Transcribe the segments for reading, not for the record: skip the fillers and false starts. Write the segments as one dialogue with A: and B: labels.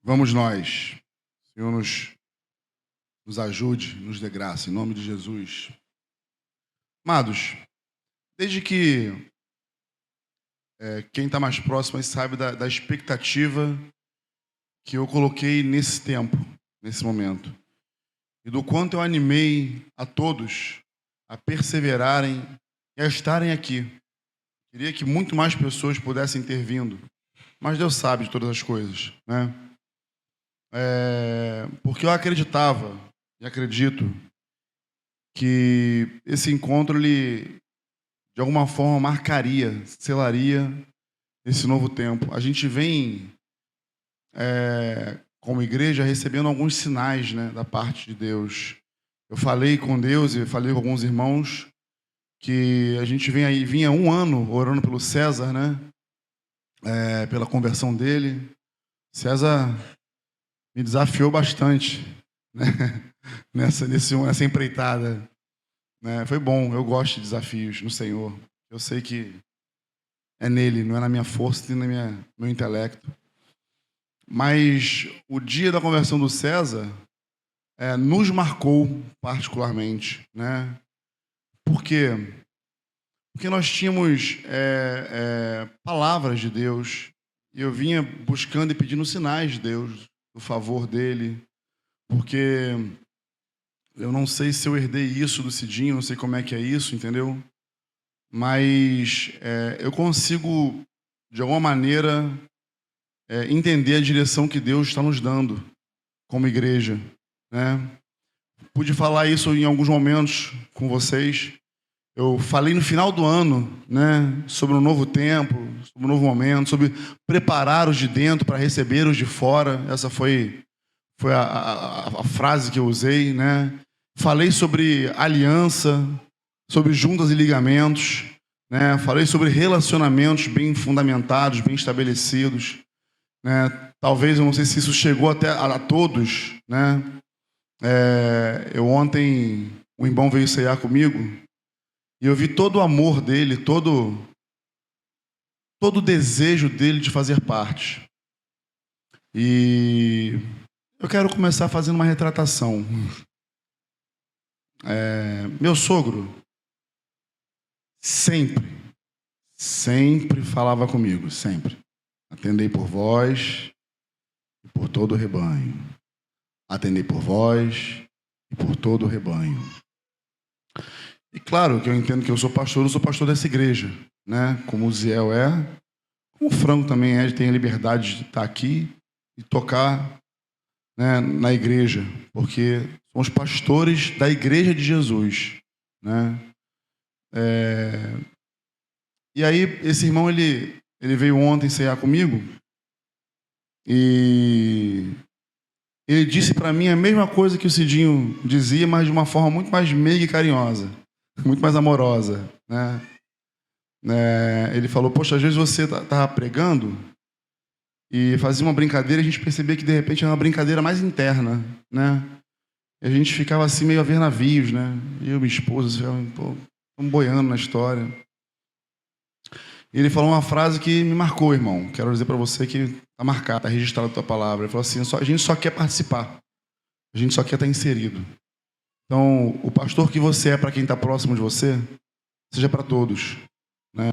A: Vamos nós. Senhor, nos ajude, nos dê graça, em nome de Jesus. Amados, desde que quem está mais próximo aí sabe da expectativa que eu coloquei nesse tempo, nesse momento. E do quanto eu animei a todos a perseverarem e a estarem aqui. Queria que muito mais pessoas pudessem ter vindo. Mas Deus sabe de todas as coisas, né? Porque eu acreditava e acredito que esse encontro, ele, de alguma forma, marcaria, selaria esse novo tempo. A gente vem, como igreja, recebendo alguns sinais, né, da parte de Deus. Eu falei com Deus e falei com alguns irmãos que a gente vinha 1 ano orando pelo César, né, pela conversão dele. César me desafiou bastante, né, nessa empreitada. Né? Foi bom, eu gosto de desafios no Senhor. Eu sei que é nele, não é na minha força nem no meu intelecto. Mas o dia da conversão do César nos marcou particularmente, né? Por quê? Porque nós tínhamos palavras de Deus e eu vinha buscando e pedindo sinais de Deus, do favor dele, porque eu não sei se eu herdei isso do Cidinho, não sei como é que é isso, entendeu? Mas eu consigo, de alguma maneira, entender a direção que Deus está nos dando como igreja, né? Pude falar isso em alguns momentos com vocês. Eu falei no final do ano, né, sobre um novo tempo, sobre um novo momento, sobre preparar os de dentro para receber os de fora. Essa foi a frase que eu usei, né? Falei sobre aliança, sobre juntas e ligamentos, né? Falei sobre relacionamentos bem fundamentados, bem estabelecidos, né? Talvez, eu não sei se isso chegou até a todos, né? Eu ontem, o Imbão veio ceiar comigo e eu vi todo o amor dele, todo o desejo dele de fazer parte. E eu quero começar fazendo uma retratação. Meu sogro sempre falava comigo, sempre. Atendei por vós e por todo o rebanho. Atendei por vós e por todo o rebanho. E claro que eu entendo que eu sou pastor dessa igreja, né? Como o Ziel como o Franco também tem a liberdade de estar aqui e tocar, né, na igreja, porque somos pastores da igreja de Jesus, né? E aí esse irmão ele veio ontem ceiar comigo e ele disse para mim a mesma coisa que o Cidinho dizia, mas de uma forma muito mais meiga e carinhosa, muito mais amorosa, né? Ele falou: poxa, às vezes você estava pregando e fazia uma brincadeira e a gente percebia que de repente era uma brincadeira mais interna, né? E a gente ficava assim meio a ver navios, né? Eu e minha esposa, estamos boiando na história. E ele falou uma frase que me marcou, irmão. Quero dizer para você que está marcada, está registrada a tua palavra. Ele falou assim: a gente só quer participar. A gente só quer estar inserido. Então, o pastor que você é para quem está próximo de você, seja para todos, né?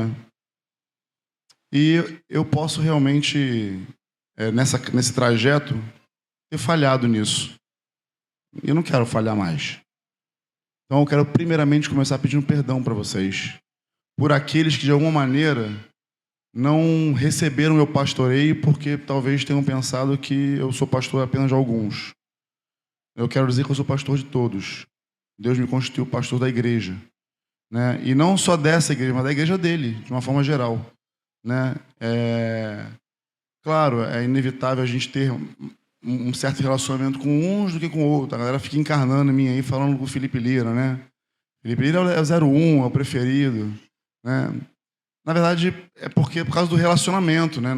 A: E eu posso realmente, nesse trajeto, ter falhado nisso. E eu não quero falhar mais. Então, eu quero primeiramente começar pedindo perdão para vocês, por aqueles que de alguma maneira não receberam meu pastoreio porque talvez tenham pensado que eu sou pastor apenas de alguns. Eu quero dizer que eu sou pastor de todos. Deus me constituiu pastor da igreja, né? E não só dessa igreja, mas da igreja dele, de uma forma geral, né? Claro, é inevitável a gente ter um certo relacionamento com uns do que com outros. A galera fica encarnando em mim aí, falando com o Felipe Lira, né? Felipe Lira é o 01, é o preferido, né? Na verdade, é por causa do relacionamento, né?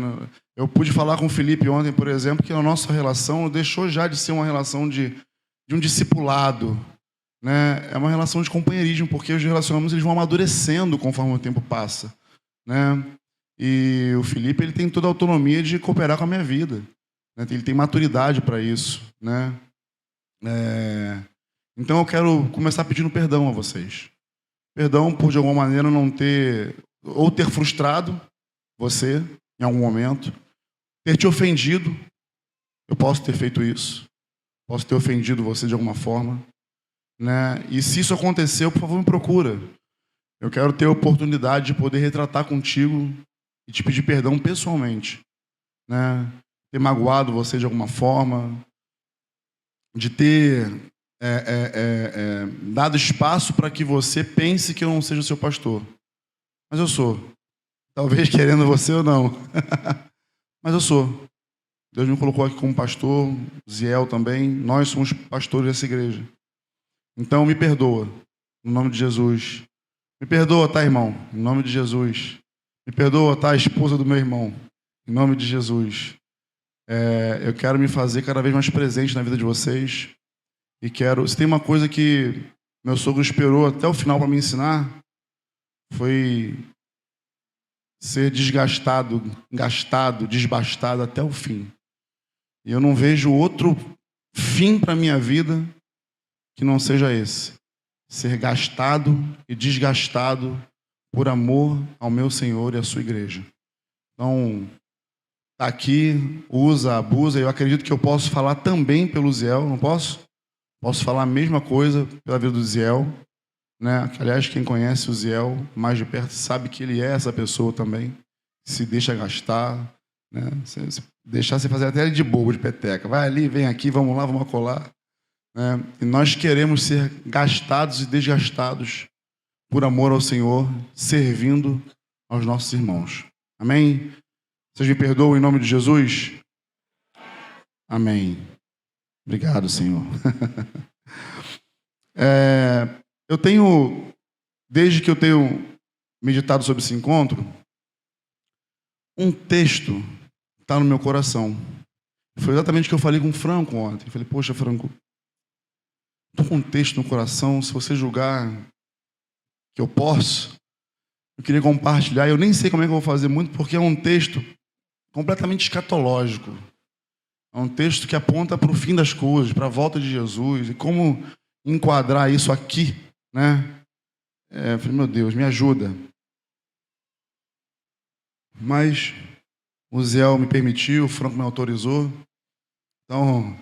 A: Eu pude falar com o Felipe ontem, por exemplo, que a nossa relação deixou já de ser uma relação de um discipulado, né? É uma relação de companheirismo, porque os relacionamentos eles vão amadurecendo conforme o tempo passa, né? E o Felipe ele tem toda a autonomia de cooperar com a minha vida. né? Ele tem maturidade para isso, né? Então eu quero começar pedindo perdão a vocês. Perdão por, de alguma maneira, não ter... Ou ter frustrado você em algum momento. Ter te ofendido. Eu posso ter feito isso. Posso ter ofendido você de alguma forma, né? E se isso aconteceu, por favor, me procura. Eu quero ter a oportunidade de poder retratar contigo e te pedir perdão pessoalmente, né? Ter magoado você de alguma forma, de ter dado espaço para que você pense que eu não seja o seu pastor. Mas eu sou. Talvez querendo você ou não. Mas eu sou. Deus me colocou aqui como pastor, Ziel também. Nós somos pastores dessa igreja. Então me perdoa, no nome de Jesus. Me perdoa, tá, irmão? Em nome de Jesus. Me perdoa, tá, a esposa do meu irmão? Em nome de Jesus. Eu quero me fazer cada vez mais presente na vida de vocês. E quero... Se tem uma coisa que meu sogro esperou até o final para me ensinar, foi ser desgastado, gastado, desbastado até o fim. E eu não vejo outro fim para a minha vida que não seja esse. Ser gastado e desgastado por amor ao meu Senhor e à sua igreja. Então, tá aqui, usa, abusa. Eu acredito que eu posso falar também pelo Ziel, não posso? Posso falar a mesma coisa pela vida do Ziel, né? Aliás, quem conhece o Ziel mais de perto sabe que ele é essa pessoa também. Se deixa gastar, né? Se deixar você fazer até de bobo, de peteca. Vai ali, vem aqui, vamos lá, vamos acolá. Né? E nós queremos ser gastados e desgastados por amor ao Senhor, servindo aos nossos irmãos. Amém? Vocês me perdoam em nome de Jesus? Amém. Obrigado, Senhor. Eu tenho, desde que eu tenho meditado sobre esse encontro, um texto está no meu coração. Foi exatamente o que eu falei com o Franco ontem. Eu falei, poxa, Franco, estou com um texto no coração, se você julgar que eu posso, eu queria compartilhar. Eu nem sei como é que eu vou fazer muito, porque é um texto completamente escatológico. É um texto que aponta para o fim das coisas, para a volta de Jesus, e como enquadrar isso aqui, né? Eu falei, meu Deus, me ajuda. Mas o Ziel me permitiu, o Franco me autorizou. Então,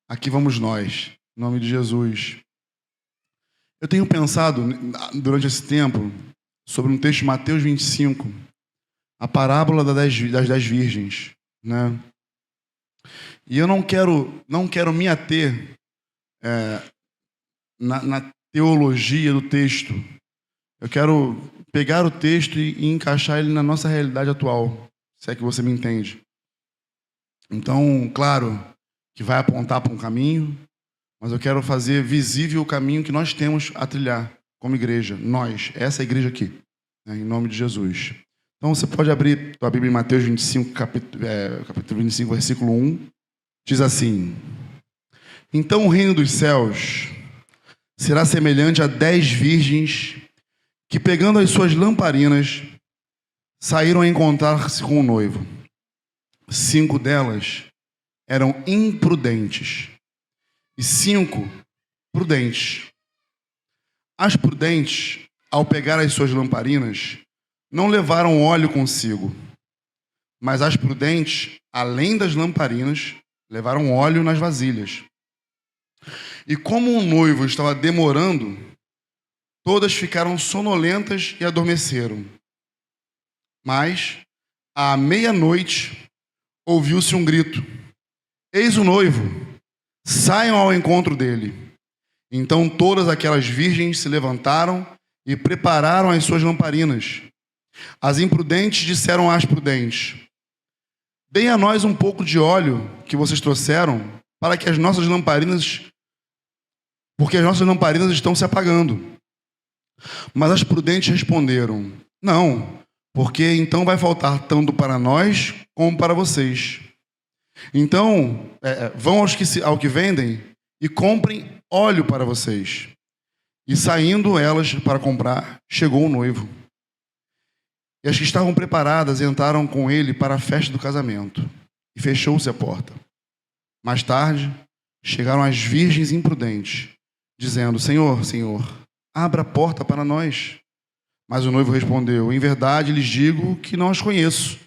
A: aqui vamos nós, em nome de Jesus. Eu tenho pensado, durante esse tempo, sobre um texto de Mateus 25, a parábola das 10 virgens, né? E eu não quero me ater na teologia do texto. Eu quero pegar o texto e encaixar ele na nossa realidade atual, se é que você me entende. Então, claro, que vai apontar para um caminho, mas eu quero fazer visível o caminho que nós temos a trilhar como igreja. Nós, essa igreja aqui, né, em nome de Jesus. Então, você pode abrir a Bíblia em Mateus 25, capítulo 25, versículo 1. Diz assim: então o reino dos céus será semelhante a 10 virgens que, pegando as suas lamparinas, saíram a encontrar-se com o noivo. 5 delas eram imprudentes e 5 prudentes. As prudentes, ao pegar as suas lamparinas, não levaram óleo consigo, mas as prudentes, além das lamparinas, levaram óleo nas vasilhas. E como o noivo estava demorando, todas ficaram sonolentas e adormeceram. Mas, à meia-noite, ouviu-se um grito: eis o noivo, saiam ao encontro dele. Então todas aquelas virgens se levantaram e prepararam as suas lamparinas. As imprudentes disseram às prudentes: deem a nós um pouco de óleo que vocês trouxeram, para que as nossas lamparinas, porque as nossas lamparinas estão se apagando. Mas as prudentes responderam: não, porque então vai faltar tanto para nós como para vocês. Então, vão ao que vendem e comprem óleo para vocês. E saindo elas para comprar, chegou o noivo. E as que estavam preparadas entraram com ele para a festa do casamento. E fechou-se a porta. Mais tarde, chegaram as virgens imprudentes, dizendo: Senhor, Senhor, abra a porta para nós. Mas o noivo respondeu: em verdade lhes digo que não as conheço.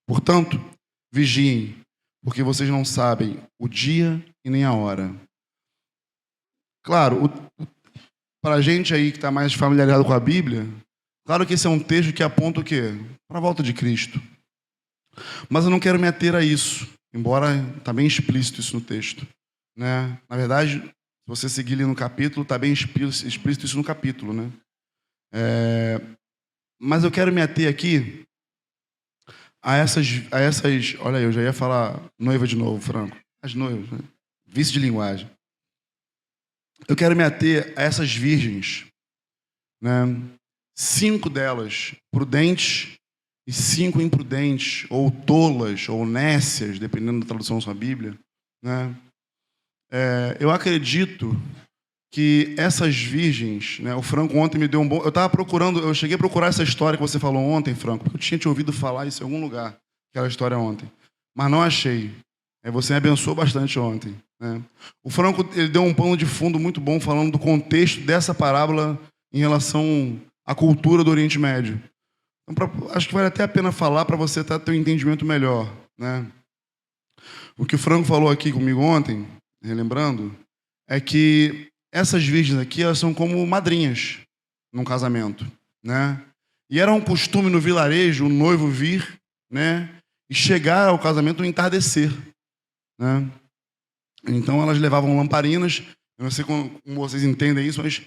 A: Portanto, vigiem, porque vocês não sabem o dia e nem a hora. Claro, para a gente aí que está mais familiarizado com a Bíblia, claro que esse é um texto que aponta o quê? Para a volta de Cristo. Mas eu não quero me ater a isso, embora está bem explícito isso no texto, né? Na verdade, se você seguir ali no capítulo, está bem explícito isso no capítulo, né? Mas eu quero me ater aqui a essas... Olha aí, eu já ia falar noiva de novo, Franco. As noivas, né? Vício de linguagem. Eu quero me ater a essas virgens, né? 5 delas prudentes e 5 imprudentes, ou tolas, ou nécias, dependendo da tradução da sua Bíblia, né? Eu acredito que essas virgens, né? O Franco ontem me deu um bom... Eu cheguei a procurar essa história que você falou ontem, Franco, porque eu tinha te ouvido falar isso em algum lugar, aquela história ontem, mas não achei. Você me abençoou bastante ontem, né? O Franco, ele deu um pano de fundo muito bom falando do contexto dessa parábola em relação à cultura do Oriente Médio. Então, acho que vale até a pena falar para você ter um entendimento melhor, né? O que o Franco falou aqui comigo ontem, relembrando, é que essas virgens aqui, elas são como madrinhas num casamento, né? E era um costume no vilarejo o noivo vir, né, e chegar ao casamento no entardecer, né? Então elas levavam lamparinas, eu não sei como vocês entendem isso, mas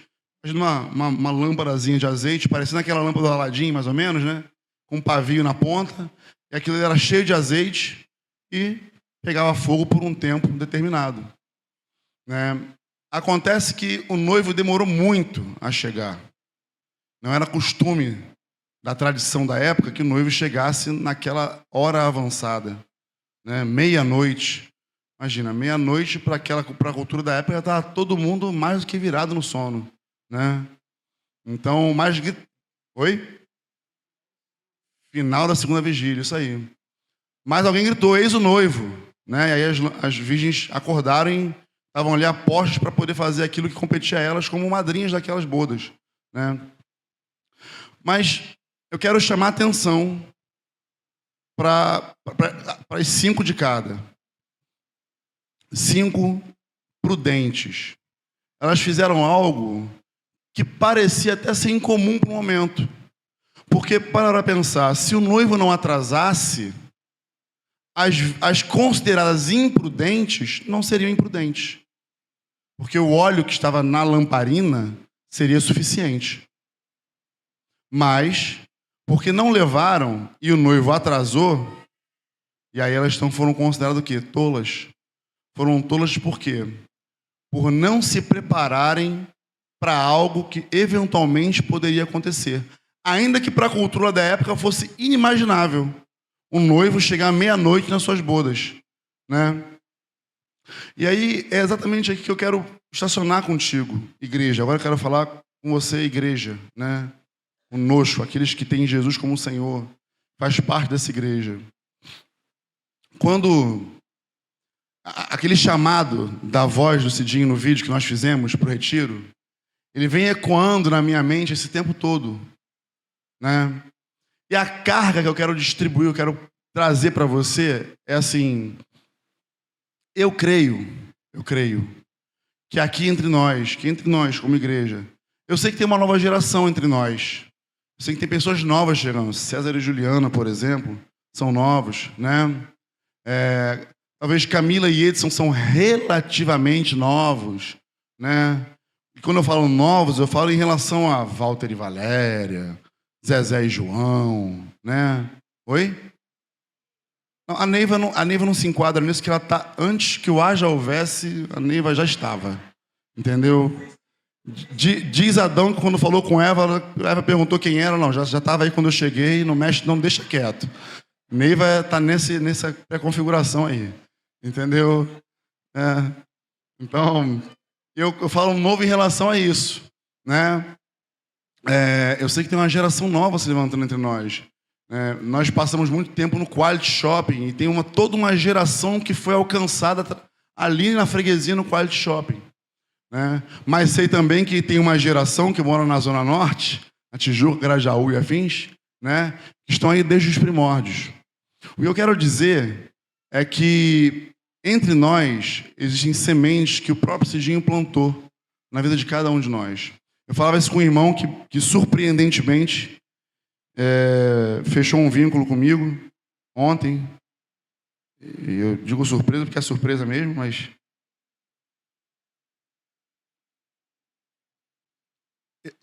A: uma lâmpadazinha de azeite, parecendo aquela lâmpada do Aladim, mais ou menos, né? Com um pavio na ponta, e aquilo era cheio de azeite e pegava fogo por um tempo determinado, né? Acontece que o noivo demorou muito a chegar. Não era costume da tradição da época que o noivo chegasse naquela hora avançada, né? Meia-noite. Imagina, meia-noite para a cultura da época estava todo mundo mais do que virado no sono, né? Então, Oi? Final da segunda vigília, isso aí. Mas alguém gritou: eis o noivo, né? E aí as virgens acordaram e estavam ali apostas para poder fazer aquilo que competia a elas como madrinhas daquelas bodas, né? Mas eu quero chamar a atenção para as 5 de cada. 5 prudentes. Elas fizeram algo que parecia até ser incomum para o momento. Porque, para pensar, se o noivo não atrasasse, as consideradas imprudentes não seriam imprudentes. Porque o óleo que estava na lamparina seria suficiente. Mas, porque não levaram e o noivo atrasou, e aí elas foram consideradas o quê? Tolas. Foram tolas por quê? Por não se prepararem para algo que eventualmente poderia acontecer. Ainda que para a cultura da época fosse inimaginável um noivo chegar à meia-noite nas suas bodas, né? E aí é exatamente aqui que eu quero estacionar contigo, igreja. Agora eu quero falar com você, igreja, né? Conosco, aqueles que têm Jesus como Senhor, faz parte dessa igreja. Quando aquele chamado da voz do Cidinho no vídeo que nós fizemos para o retiro, ele vem ecoando na minha mente esse tempo todo, né? E a carga que eu quero distribuir, eu quero trazer para você é assim: eu creio que aqui entre nós como igreja, eu sei que tem uma nova geração entre nós. Eu sei que tem pessoas novas chegando. César e Juliana, por exemplo, são novos, né? Talvez Camila e Edson são relativamente novos, né? E quando eu falo novos, eu falo em relação a Walter e Valéria, Zezé e João, né? Oi? Não, a Neiva não se enquadra nisso, que ela tá antes que o haja houvesse, a Neiva já estava, entendeu? Diz Adão que quando falou com Eva perguntou quem era, não, já estava aí quando eu cheguei, não mexe, não deixa quieto. Neiva está nessa pré-configuração aí, entendeu? Então, eu falo novo em relação a isso, né? Eu sei que tem uma geração nova se levantando entre nós. Nós passamos muito tempo no Quality Shopping e tem toda uma geração que foi alcançada ali na freguesia, no Quality Shopping, né? Mas sei também que tem uma geração que mora na Zona Norte, na Tijuca, Grajaú e afins, né? Que estão aí desde os primórdios. O que eu quero dizer é que entre nós existem sementes que o próprio Cidinho plantou na vida de cada um de nós. Eu falava isso com um irmão que surpreendentemente, fechou um vínculo comigo ontem. E eu digo surpresa porque é surpresa mesmo, mas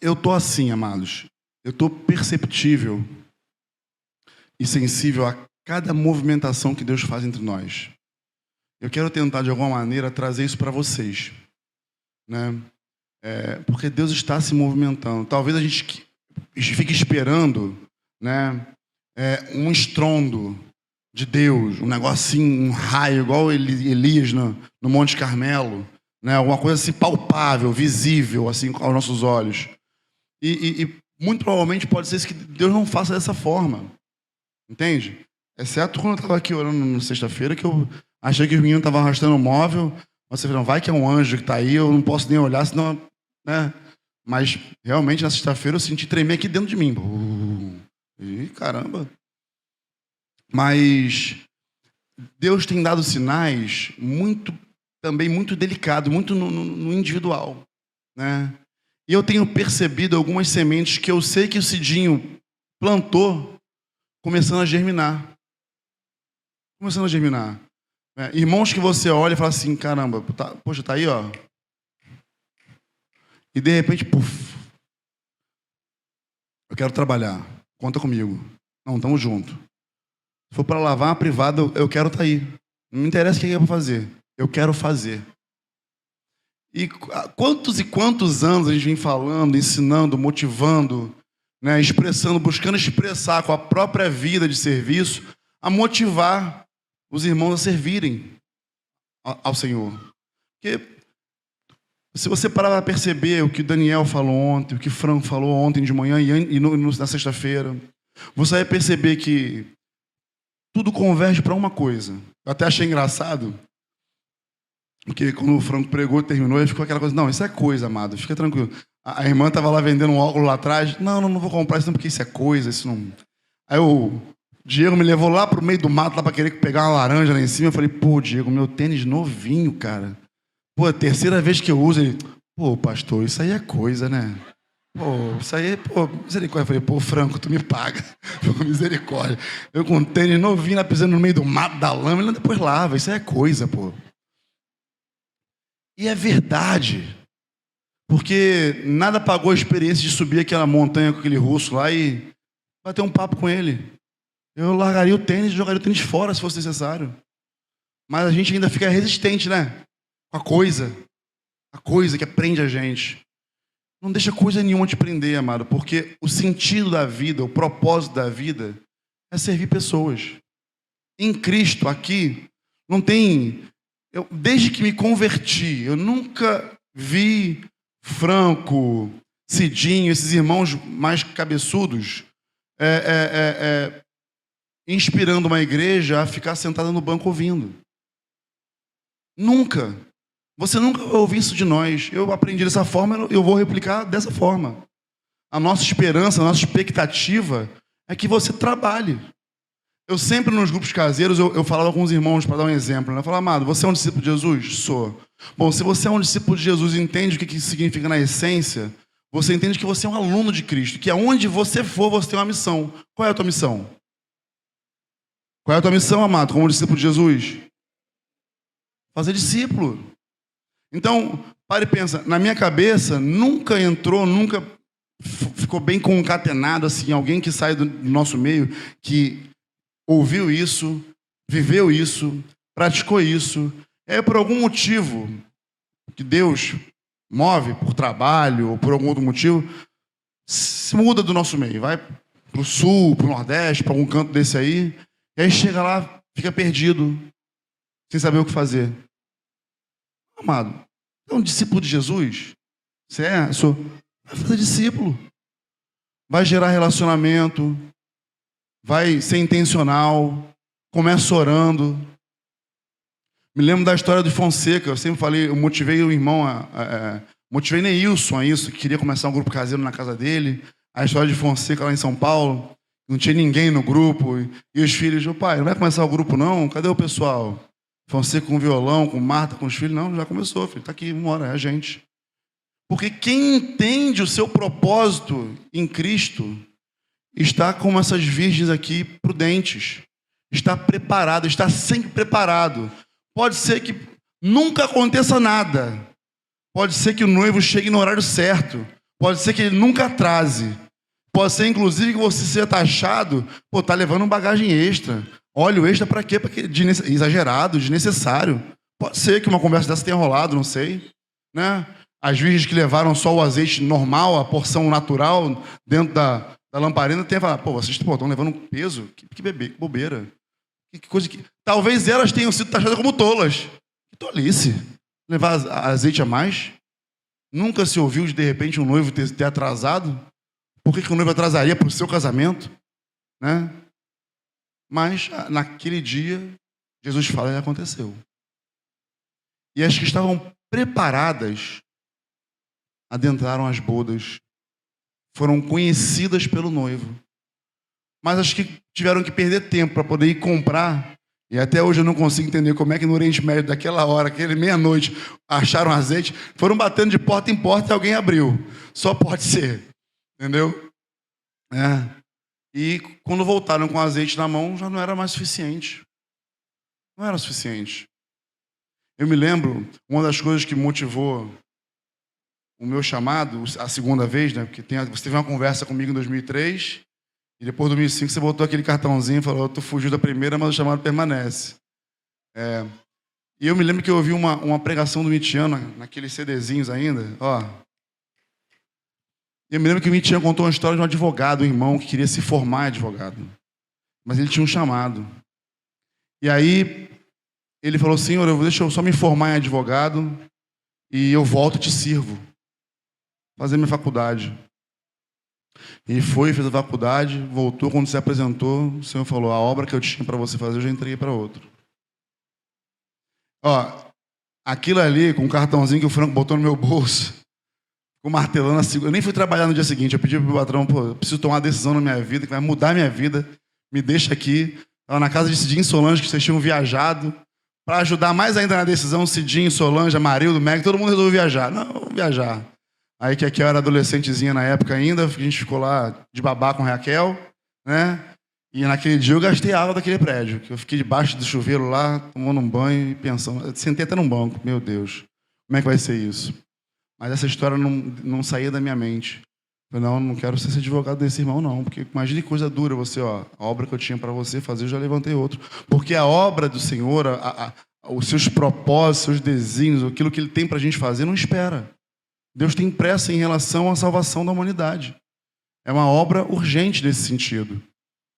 A: eu tô assim, amados. Eu tô perceptível e sensível a cada movimentação que Deus faz entre nós. Eu quero tentar de alguma maneira trazer isso para vocês, né? Porque Deus está se movimentando. Talvez a gente fique esperando, né, um estrondo de Deus, um negocinho, um raio, igual Elias no Monte Carmelo, né, alguma coisa assim palpável, visível, assim, aos nossos olhos. E muito provavelmente pode ser que Deus não faça dessa forma, entende? Exceto quando eu estava aqui orando na sexta-feira, que eu achei que os meninos estavam arrastando o móvel. Você falou, vai que é um anjo que está aí, eu não posso nem olhar, senão, né? Mas realmente na sexta-feira eu senti tremer aqui dentro de mim. Ih, caramba! Mas Deus tem dado sinais também muito delicados, muito no individual, né? E eu tenho percebido algumas sementes que eu sei que o Cidinho plantou começando a germinar. Começando a germinar. Irmãos que você olha e fala assim, caramba, poxa, tá aí, ó. E de repente, puf. Eu quero trabalhar. Conta comigo. Não, tamo junto. Se for para lavar uma privada, eu quero estar aí. Não me interessa o que é para fazer. Eu quero fazer. E quantos anos a gente vem falando, ensinando, motivando, né, expressando, buscando expressar com a própria vida de serviço, a motivar os irmãos a servirem ao Senhor. Porque se você parar para perceber o que o Daniel falou ontem, o que o Franco falou ontem de manhã e na sexta-feira, você vai perceber que tudo converge para uma coisa. Eu até achei engraçado, porque quando o Franco pregou, terminou, ele ficou aquela coisa, não, isso é coisa, amado, fica tranquilo. A irmã estava lá vendendo um óculos lá atrás, não vou comprar isso não, porque isso é coisa, isso não... Aí o Diego me levou lá pro meio do mato, lá para querer pegar uma laranja lá em cima, eu falei, pô, Diego, meu tênis novinho, cara. Pô, a terceira vez que eu uso, ele, pô, pastor, isso aí é coisa, né? Pô, isso aí, pô, misericórdia. Eu falei, pô, Franco, tu me paga. Pô, misericórdia. Eu com tênis novinho, lá pisando no meio do mato, da lama, ele depois lava, isso aí é coisa, pô. E é verdade. Porque nada pagou a experiência de subir aquela montanha com aquele russo lá e bater um papo com ele. Eu largaria o tênis e jogaria o tênis fora, se fosse necessário. Mas a gente ainda fica resistente, né? Com a coisa que prende a gente. Não deixa coisa nenhuma te prender, amado, porque o sentido da vida, o propósito da vida é servir pessoas. Em Cristo, aqui, não tem... desde que me converti, eu nunca vi Franco, Cidinho, esses irmãos mais cabeçudos, inspirando uma igreja a ficar sentada no banco ouvindo. Nunca. Você nunca vai ouvir isso de nós. Eu aprendi dessa forma, eu vou replicar dessa forma. A nossa esperança, a nossa expectativa é que você trabalhe. Eu sempre, nos grupos caseiros, eu falava com os irmãos, para dar um exemplo, né? Eu falava, amado, você é um discípulo de Jesus? Sou. Bom, se você é um discípulo de Jesus e entende o que isso significa na essência, você entende que você é um aluno de Cristo, que aonde você for, você tem uma missão. Qual é a tua missão? Qual é a tua missão, amado, como discípulo de Jesus? Fazer discípulo. Então, pare e pensa, na minha cabeça, nunca ficou bem concatenado, assim, alguém que sai do nosso meio, que ouviu isso, viveu isso, praticou isso, por algum motivo que Deus move, por trabalho ou por algum outro motivo, se muda do nosso meio, vai para o sul, para o nordeste, para algum canto desse aí, e aí chega lá, fica perdido, sem saber o que fazer. Amado, é um discípulo de Jesus? Vai fazer discípulo. Vai gerar relacionamento, vai ser intencional, começa orando. Me lembro da história do Fonseca. Eu sempre falei, eu motivei o irmão, motivei Neilson a isso, que queria começar um grupo caseiro na casa dele. A história de Fonseca lá em São Paulo, não tinha ninguém no grupo. E os filhos, pai, não vai começar o grupo não? Cadê o pessoal? Fonseca com violão, com Marta, com os filhos. Não, já começou, filho. Está aqui, uma hora, é a gente. Porque quem entende o seu propósito em Cristo está como essas virgens aqui, prudentes. Está preparado, está sempre preparado. Pode ser que nunca aconteça nada. Pode ser que o noivo chegue no horário certo. Pode ser que ele nunca atrase. Pode ser, inclusive, que você seja taxado, tá levando bagagem extra. Óleo extra para quê? Exagerado, desnecessário. Pode ser que uma conversa dessa tenha rolado, não sei. Né? As virgens que levaram só o azeite normal, a porção natural, dentro da lamparina, tem a falar, vocês estão levando um peso? Que bebê, que bobeira. Que coisa que... Talvez elas tenham sido taxadas como tolas. Que tolice. Levar azeite a mais. Nunca se ouviu de repente um noivo ter atrasado. Por que o noivo atrasaria para o seu casamento? Né? Mas naquele dia, Jesus fala e aconteceu. E as que estavam preparadas adentraram as bodas. Foram conhecidas pelo noivo. Mas as que tiveram que perder tempo para poder ir comprar, e até hoje eu não consigo entender como é que no Oriente Médio, daquela hora, aquele meia-noite, acharam azeite, foram batendo de porta em porta e alguém abriu. Só pode ser. Entendeu? E quando voltaram com azeite na mão, já não era mais suficiente. Não era suficiente. Eu me lembro, uma das coisas que motivou o meu chamado, a segunda vez, né? Porque você teve uma conversa comigo em 2003, e depois de 2005 você botou aquele cartãozinho e falou, tu fugiu da primeira, mas o chamado permanece. E eu me lembro que eu ouvi uma pregação do Mitiano, naqueles CDzinhos ainda, Eu me lembro que o Mitiano contou uma história de um advogado, um irmão, que queria se formar advogado. Mas ele tinha um chamado. E aí, ele falou, Senhor, deixa eu só me formar em advogado e eu volto e te sirvo. Fazer minha faculdade. E fez a faculdade, voltou, quando se apresentou, o Senhor falou, a obra que eu tinha para você fazer, eu já entreguei para outro. Aquilo ali, com um cartãozinho que o Franco botou no meu bolso, ficou martelando assim. Eu nem fui trabalhar no dia seguinte, eu pedi pro meu patrão, eu preciso tomar uma decisão na minha vida, que vai mudar a minha vida, me deixa aqui. Estava na casa de Cidinho e Solange, que vocês tinham viajado, para ajudar mais ainda na decisão, Cidinho, Solange, Amarildo, Meg, todo mundo resolveu viajar. Não, vamos viajar. Aí que aqui eu era adolescentezinha na época ainda, a gente ficou lá de babá com a Raquel, né? E naquele dia eu gastei a água daquele prédio, que eu fiquei debaixo do chuveiro lá, tomando um banho e pensando, eu sentei até num banco, meu Deus, como é que vai ser isso? Mas essa história não saía da minha mente. Eu falei, não quero ser esse advogado desse irmão não, porque imagine que coisa dura você, a obra que eu tinha para você fazer, eu já levantei outro. Porque a obra do Senhor, os seus propósitos, seus desígnios, aquilo que Ele tem para a gente fazer, não espera. Deus tem pressa em relação à salvação da humanidade. É uma obra urgente nesse sentido,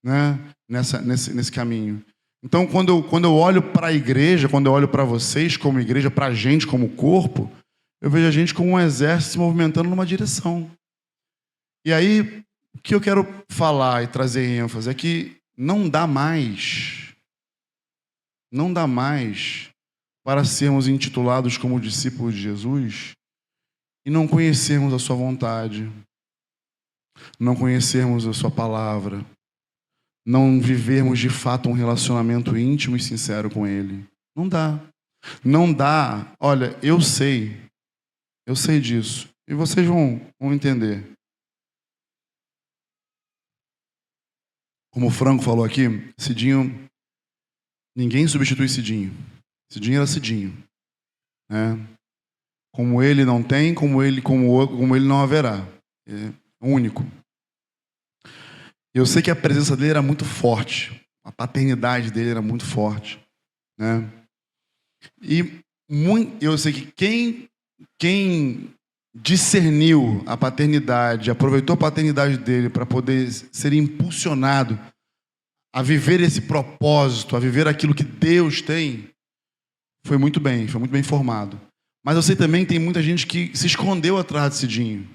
A: né? Nesse caminho. Então, quando eu olho para a igreja, quando eu olho para vocês como igreja, para a gente como corpo, eu vejo a gente como um exército se movimentando numa direção. E aí, o que eu quero falar e trazer ênfase é que não dá mais para sermos intitulados como discípulos de Jesus e não conhecermos a sua vontade, não conhecermos a sua palavra, não vivermos de fato um relacionamento íntimo e sincero com Ele. Não dá. Não dá. Olha, eu sei disso. E vocês vão entender. Como o Franco falou aqui, Cidinho, ninguém substitui Cidinho. Cidinho era Cidinho. Né? Como ele não tem, como ele não haverá. É único. Eu sei que a presença dele era muito forte. A paternidade dele era muito forte. Né? E eu sei que quem discerniu a paternidade, aproveitou a paternidade dele para poder ser impulsionado a viver esse propósito, a viver aquilo que Deus tem, foi muito bem formado. Mas eu sei também que tem muita gente que se escondeu atrás de Cidinho,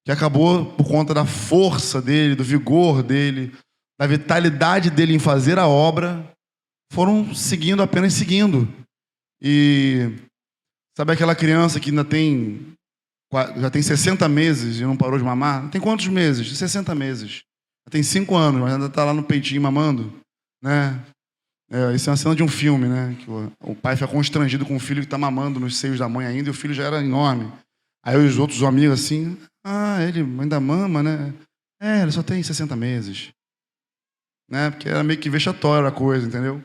A: que acabou, por conta da força dele, do vigor dele, da vitalidade dele em fazer a obra, foram apenas seguindo. E sabe aquela criança que já tem 60 meses e não parou de mamar? Tem quantos meses? 60 meses. Já tem 5 anos, mas ainda está lá no peitinho mamando, né? Isso é uma cena de um filme, né? Que o pai fica constrangido com o filho que está mamando nos seios da mãe ainda, e o filho já era enorme. Aí os outros amigos assim, ele ainda mama, né? Ele só tem 60 meses. Né? Porque era meio que vexatória a coisa, entendeu?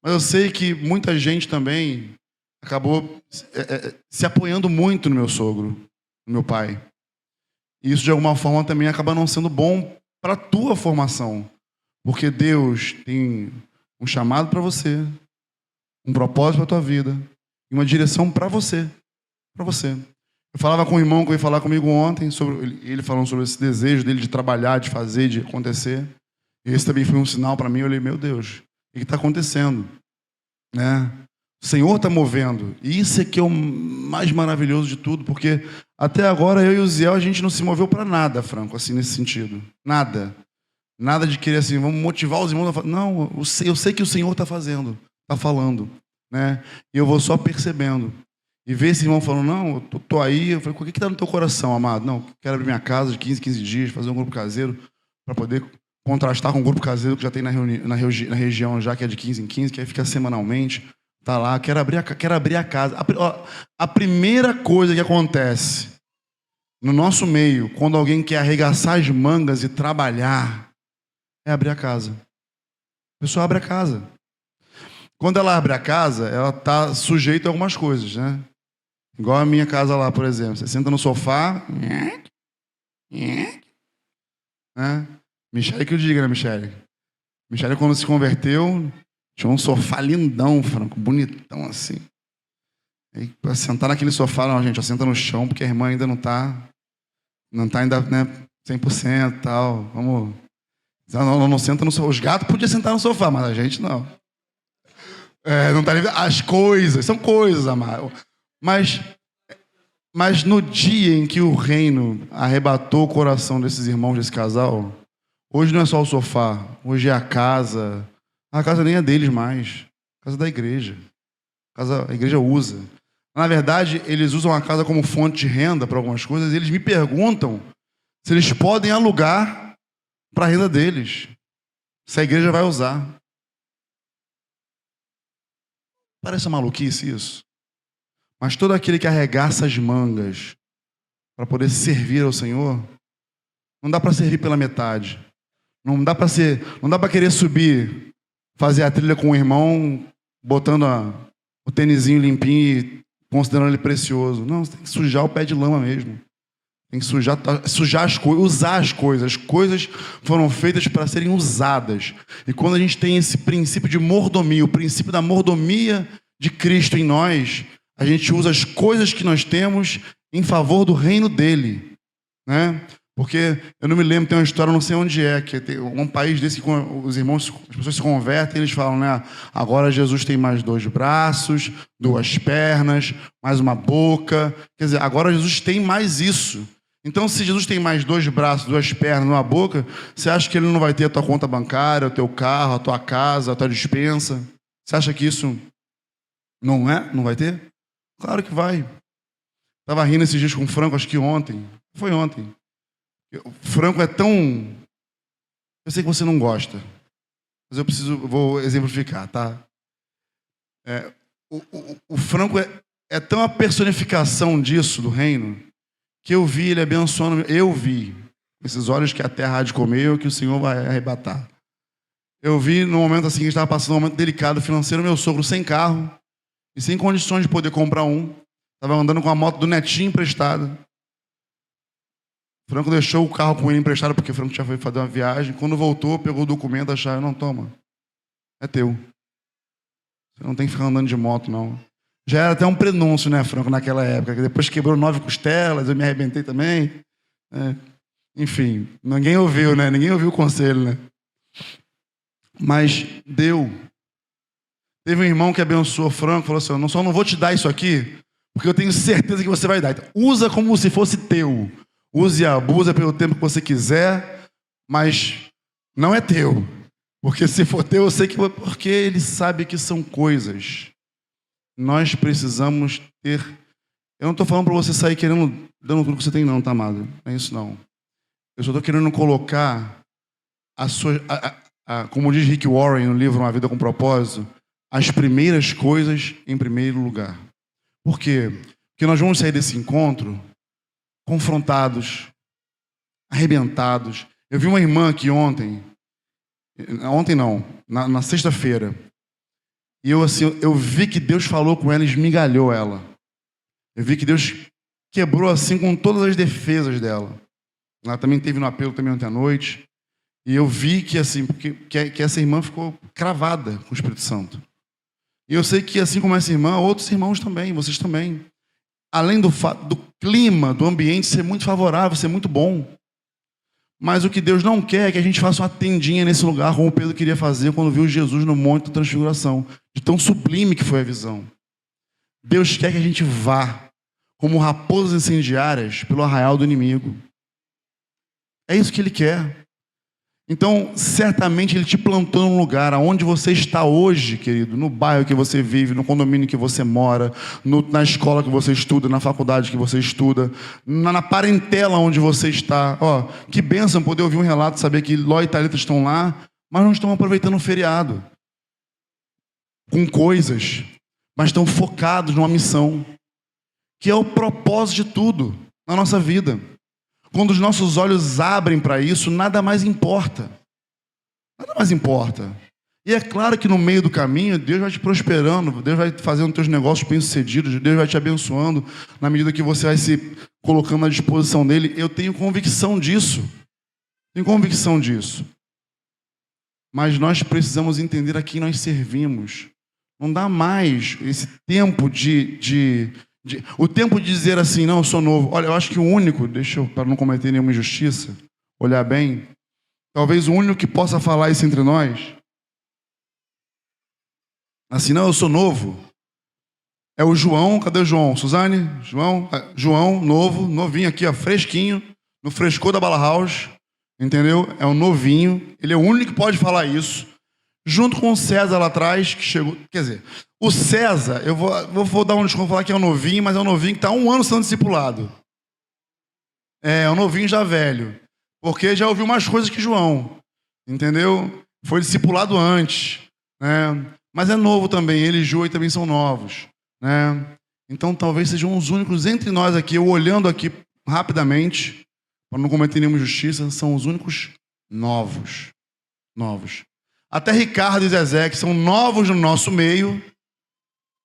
A: Mas eu sei que muita gente também acabou se apoiando muito no meu sogro, no meu pai. E isso, de alguma forma, também acaba não sendo bom para a tua formação. Porque Deus tem um chamado para você, um propósito para a tua vida, e uma direção para você. Para você. Eu falava com um irmão que veio falar comigo ontem, ele falando sobre esse desejo dele de trabalhar, de fazer, de acontecer. E esse também foi um sinal para mim. Eu falei, meu Deus, o que está acontecendo? Né? O Senhor está movendo. E isso é que é o mais maravilhoso de tudo, porque até agora eu e o Ziel, a gente não se moveu para nada, Franco, assim, nesse sentido. Nada. Nada de querer assim, vamos motivar os irmãos. Não, eu sei que o Senhor está fazendo, está falando. Né? E eu vou só percebendo. E ver esse irmão falando, não, eu tô aí. Eu falei, o que está no teu coração, amado? Não, quero abrir minha casa de 15 dias, fazer um grupo caseiro para poder contrastar com o grupo caseiro que já tem na região, já que é de 15 em 15, que aí fica semanalmente. Tá lá, quero abrir a casa. A primeira coisa que acontece no nosso meio, quando alguém quer arregaçar as mangas e trabalhar, é abrir a casa. A pessoa abre a casa. Quando ela abre a casa, ela está sujeita a algumas coisas, né? Igual a minha casa lá, por exemplo. Você senta no sofá. Né? Michele que eu diga, né, Michele? Michele, quando se converteu, tinha um sofá lindão, Franco, bonitão assim. E para sentar naquele sofá, não, gente, senta no chão, porque a irmã ainda não está ainda, né, 100% e tal. Vamos. Não senta no sofá. Os gatos podiam sentar no sofá, mas a gente não. Não tá livre. As coisas, são coisas, amado. Mas no dia em que o reino arrebatou o coração desses irmãos, desse casal, hoje não é só o sofá, hoje é a casa. A casa nem é deles mais, a casa da igreja. A igreja usa. Na verdade, eles usam a casa como fonte de renda para algumas coisas, e eles me perguntam se eles podem alugar para a renda deles, se a igreja vai usar. Parece uma maluquice isso. Mas todo aquele que arregaça as mangas para poder servir ao Senhor, não dá para servir pela metade. Não dá para querer subir, fazer a trilha com o irmão, botando o tênisinho limpinho e considerando ele precioso. Não, você tem que sujar o pé de lama mesmo. Tem que sujar as coisas, usar as coisas. As coisas foram feitas para serem usadas. E quando a gente tem esse princípio de mordomia, o princípio da mordomia de Cristo em nós, a gente usa as coisas que nós temos em favor do reino dele. Né? Porque eu não me lembro, tem uma história, não sei onde é, que tem um país desse que os irmãos, as pessoas se convertem e eles falam, né? Agora Jesus tem mais 2 braços, 2 pernas, mais uma boca. Quer dizer, agora Jesus tem mais isso. Então, se Jesus tem mais 2 braços, 2 pernas, uma boca, você acha que ele não vai ter a tua conta bancária, o teu carro, a tua casa, a tua despensa? Você acha que isso não vai ter? Claro que vai. Estava rindo esses dias com o Franco, acho que ontem. Foi ontem. O Franco é tão... Eu sei que você não gosta, mas vou exemplificar, tá? O Franco é tão a personificação disso, do reino, que eu vi ele abençoando. Eu vi esses olhos que a terra há de comer, que o Senhor vai arrebatar. Eu vi no momento assim que estava passando um momento delicado financeiro, meu sogro sem carro e sem condições de poder comprar um. Estava andando com a moto do netinho emprestada. Franco deixou o carro com ele emprestado porque o Franco já foi fazer uma viagem. Quando voltou, pegou o documento, a chave. Não, toma. É teu. Você não tem que ficar andando de moto, não. Já era até um prenúncio, né, Franco, naquela época. Que depois quebrou 9 costelas, eu me arrebentei também. Enfim, ninguém ouviu, né? Ninguém ouviu o conselho, né? Mas deu. Teve um irmão que abençoou Franco, falou assim, eu só não vou te dar isso aqui, porque eu tenho certeza que você vai dar. Então, usa como se fosse teu. Use e abusa pelo tempo que você quiser, mas não é teu. Porque se for teu, eu sei que... Porque ele sabe que são coisas nós precisamos ter... Eu não estou falando para você sair dando tudo que você tem não, tá, amado? Não é isso não. Eu só estou querendo colocar como diz Rick Warren no livro Uma Vida com Propósito, as primeiras coisas em primeiro lugar. Por quê? Porque nós vamos sair desse encontro confrontados, arrebentados. Eu vi uma irmã aqui ontem não, na sexta-feira, e eu vi que Deus falou com ela e esmigalhou ela. Eu vi que Deus quebrou assim com todas as defesas dela. Ela também teve no apelo também ontem à noite. E eu vi que assim, que essa irmã ficou cravada com o Espírito Santo. E eu sei que assim como essa irmã, outros irmãos também, vocês também. Além do clima, do ambiente ser muito favorável, ser muito bom. Mas o que Deus não quer é que a gente faça uma tendinha nesse lugar, como o Pedro queria fazer quando viu Jesus no Monte da Transfiguração. De tão sublime que foi a visão. Deus quer que a gente vá como raposas incendiárias pelo arraial do inimigo. É isso que Ele quer. Então, certamente Ele te plantou num lugar aonde você está hoje, querido, no bairro que você vive, no condomínio que você mora, na escola que você estuda, na faculdade que você estuda, na parentela onde você está. Que bênção poder ouvir um relato, saber que Ló e Thalita estão lá, mas não estão aproveitando o feriado com coisas, mas estão focados numa missão, que é o propósito de tudo na nossa vida. Quando os nossos olhos abrem para isso, nada mais importa. Nada mais importa. E é claro que no meio do caminho, Deus vai te prosperando, Deus vai fazendo teus negócios bem-sucedidos, Deus vai te abençoando na medida que você vai se colocando à disposição dEle. Eu tenho convicção disso. Tenho convicção disso. Mas nós precisamos entender a quem nós servimos. Não dá mais esse tempo o tempo de dizer assim, não, eu sou novo. Olha, eu acho que o único, para não cometer nenhuma injustiça, olhar bem, talvez o único que possa falar isso entre nós, assim, não, eu sou novo, é o João. Cadê o João? Suzane? João, novinho aqui, fresquinho, no frescor da Bala House, entendeu? É um novinho, ele é o único que pode falar isso, junto com o César lá atrás, que chegou, quer dizer... O César, eu vou dar um desconto, falar que é um novinho, mas é um novinho que está há 1 ano sendo discipulado. É um novinho já velho. Porque já ouviu mais coisas que João. Entendeu? Foi discipulado antes. Né? Mas é novo também. Ele e Joey também são novos. Né? Então talvez sejam os únicos entre nós aqui, eu olhando aqui rapidamente, para não cometer nenhuma injustiça, são os únicos novos. Novos. Até Ricardo e Zezé, que são novos no nosso meio,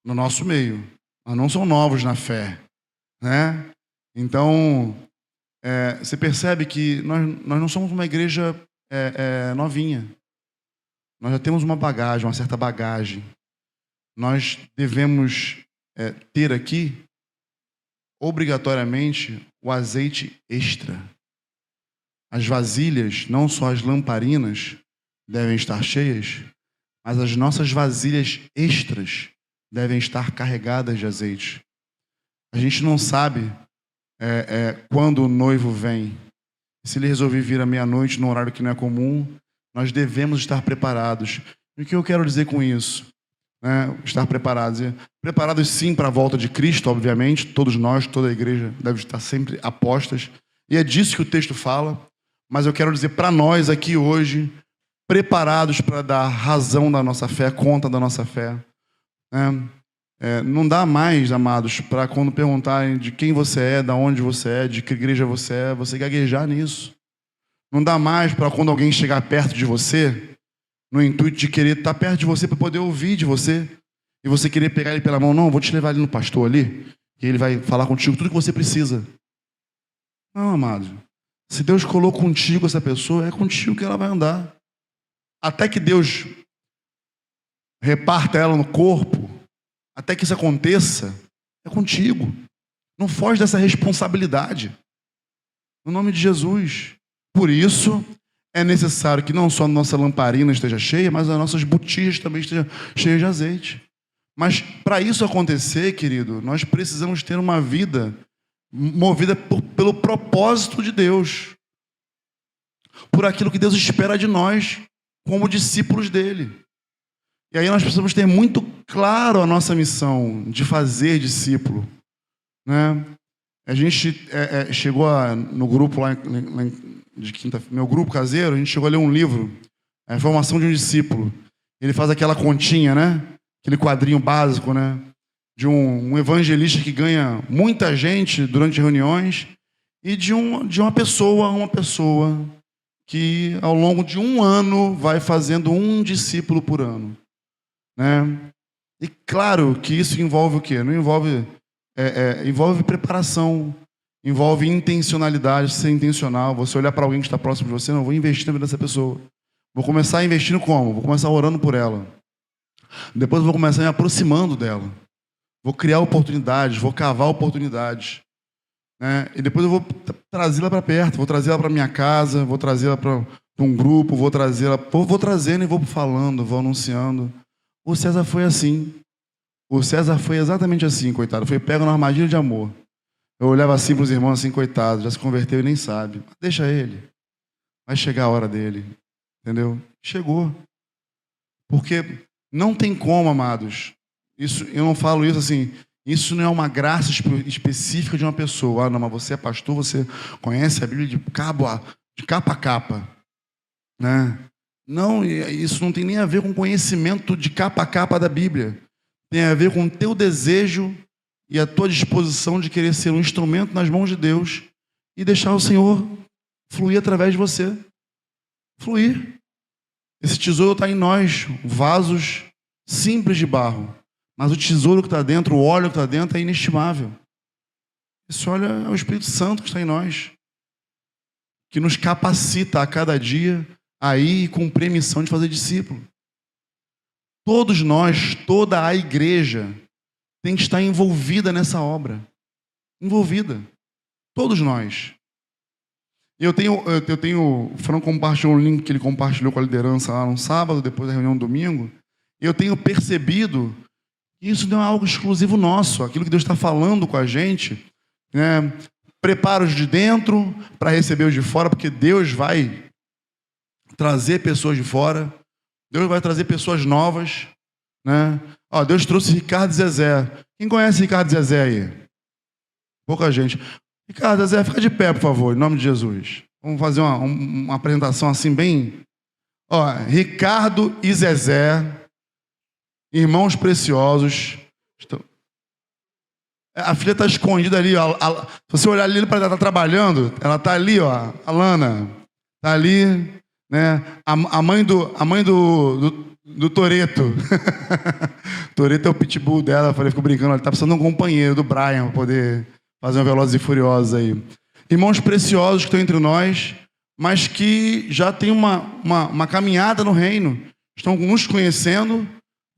A: mas não são novos na fé, né? Então, você percebe que nós não somos uma igreja novinha. Nós já temos uma bagagem, uma certa bagagem. Nós devemos ter aqui, obrigatoriamente, o azeite extra. As vasilhas, não só as lamparinas, devem estar cheias, mas as nossas vasilhas extras devem estar carregadas de azeite. A gente não sabe quando o noivo vem. Se ele resolver vir à meia-noite, num horário que não é comum, nós devemos estar preparados. E o que eu quero dizer com isso? Estar preparados. Preparados sim para a volta de Cristo, obviamente. Todos nós, toda a igreja deve estar sempre a postas. E é disso que o texto fala. Mas eu quero dizer para nós aqui hoje, preparados para dar razão da nossa fé, conta da nossa fé. Não dá mais, amados, para quando perguntarem de quem você é, de onde você é, de que igreja você gaguejar nisso. Não dá mais para quando alguém chegar perto de você, no intuito de querer estar perto de você para poder ouvir de você, e você querer pegar ele pela mão. Não, vou te levar ali no pastor ali, que ele vai falar contigo tudo que você precisa. Não, amado. Se Deus colocou contigo essa pessoa, é contigo que ela vai andar. Até que Deus reparta ela no corpo, até que isso aconteça, é contigo. Não foge dessa responsabilidade. No nome de Jesus. Por isso, é necessário que não só a nossa lamparina esteja cheia, mas as nossas botijas também estejam cheias de azeite. Mas para isso acontecer, querido, nós precisamos ter uma vida movida pelo propósito de Deus. Por aquilo que Deus espera de nós, como discípulos dele. E aí nós precisamos ter muito claro a nossa missão de fazer discípulo, né? A gente chegou no grupo lá de quinta, meu grupo caseiro, a gente chegou a ler um livro, A Formação de um Discípulo. Ele faz aquela continha, né? Aquele quadrinho básico, né? De um evangelista que ganha muita gente durante reuniões e de uma pessoa que ao longo de um ano vai fazendo um discípulo por ano, né? E claro que isso envolve o quê? Não envolve envolve preparação, envolve intencionalidade, ser intencional. Você olhar para alguém que está próximo de você, não, vou investir na vida dessa pessoa. Vou começar investindo como? Vou começar orando por ela. Depois vou começar me aproximando dela. Vou criar oportunidades, vou cavar oportunidades, né? E depois eu vou trazê-la para perto, vou trazê-la para minha casa, vou trazê-la para um grupo, vou trazendo e vou falando, vou anunciando. O César foi assim. O César foi exatamente assim, coitado. Foi pego na armadilha de amor. Eu olhava assim para os irmãos, assim, coitado, já se converteu e nem sabe. Deixa ele. Vai chegar a hora dele. Entendeu? Chegou. Porque não tem como, amados. Isso, eu não falo isso assim. Isso não é uma graça específica de uma pessoa. Ah, não, mas você é pastor, você conhece a Bíblia de capa a capa, né? Não, isso não tem nem a ver com conhecimento de capa a capa da Bíblia. Tem a ver com o teu desejo e a tua disposição de querer ser um instrumento nas mãos de Deus e deixar o Senhor fluir através de você. Fluir. Esse tesouro está em nós, vasos simples de barro. Mas o tesouro que está dentro, o óleo que está dentro é inestimável. Esse óleo é o Espírito Santo que está em nós, que nos capacita a cada dia a ir e cumprir a missão de fazer discípulo. Todos nós, toda a igreja, tem que estar envolvida nessa obra. Envolvida. Todos nós. Eu tenho, o Franco compartilhou um link que ele compartilhou com a liderança lá no sábado, depois da reunião no domingo. Eu tenho percebido que isso não é algo exclusivo nosso. Aquilo que Deus está falando com a gente, né? Prepara os de dentro para receber os de fora, porque Deus vai trazer pessoas de fora. Deus vai trazer pessoas novas, né? Ó, Deus trouxe Ricardo e Zezé. Quem conhece Ricardo e Zezé aí? Pouca gente. Ricardo e Zezé, fica de pé, por favor, em nome de Jesus. Vamos fazer uma apresentação assim bem... Ó, Ricardo e Zezé, irmãos preciosos. A filha está escondida ali. Ó. Se você olhar ali para ela estar trabalhando, ela está ali, ó. A Lana está ali. Né? A mãe do Toretto. Toretto é o pitbull dela. Eu falei, fico brincando, ela está precisando de um companheiro, do Brian, para poder fazer um Velozes e Furiosos aí. Irmãos preciosos que estão entre nós, mas que já têm uma caminhada no reino. Estão nos conhecendo,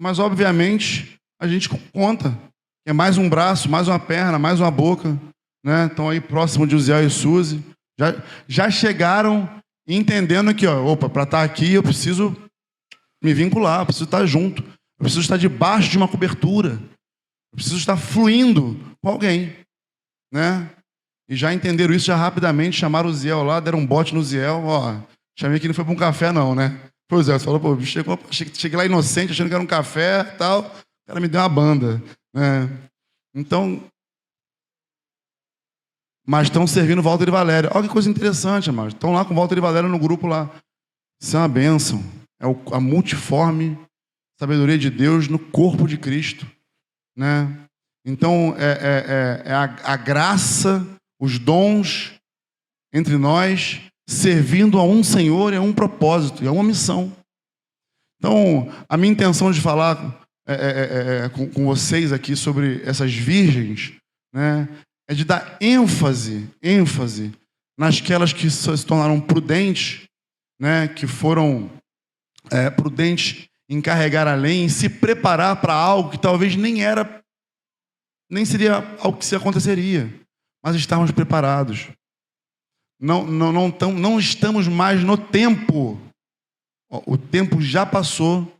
A: mas obviamente a gente conta. É mais um braço, mais uma perna, mais uma boca, né? Estão aí próximo de Uziel e Suzy. Já chegaram entendendo que, ó, opa, para estar aqui eu preciso me vincular, eu preciso estar junto, eu preciso estar debaixo de uma cobertura, eu preciso estar fluindo com alguém, né? E já entenderam isso, já rapidamente chamaram o Ziel lá, deram um bote no Ziel, ó, chamei que não foi para um café não, né? Foi o Ziel, você falou, pô, cheguei lá inocente, achando que era um café e tal, o cara me deu uma banda, né? Então... Mas estão servindo Walter e Valéria. Olha que coisa interessante, amados. Estão lá com Walter e Valéria no grupo lá. Isso é uma bênção. É a multiforme sabedoria de Deus no corpo de Cristo, né? Então, a graça, os dons entre nós, servindo a um Senhor e a um propósito, e a uma missão. Então, a minha intenção de falar com vocês aqui sobre essas virgens, né? É de dar ênfase nasquelas que se tornaram prudentes, né? Que foram prudentes em carregar a lenha, em se preparar para algo que talvez nem seria algo que se aconteceria, mas estávamos preparados. Não estamos mais no tempo. O tempo já passou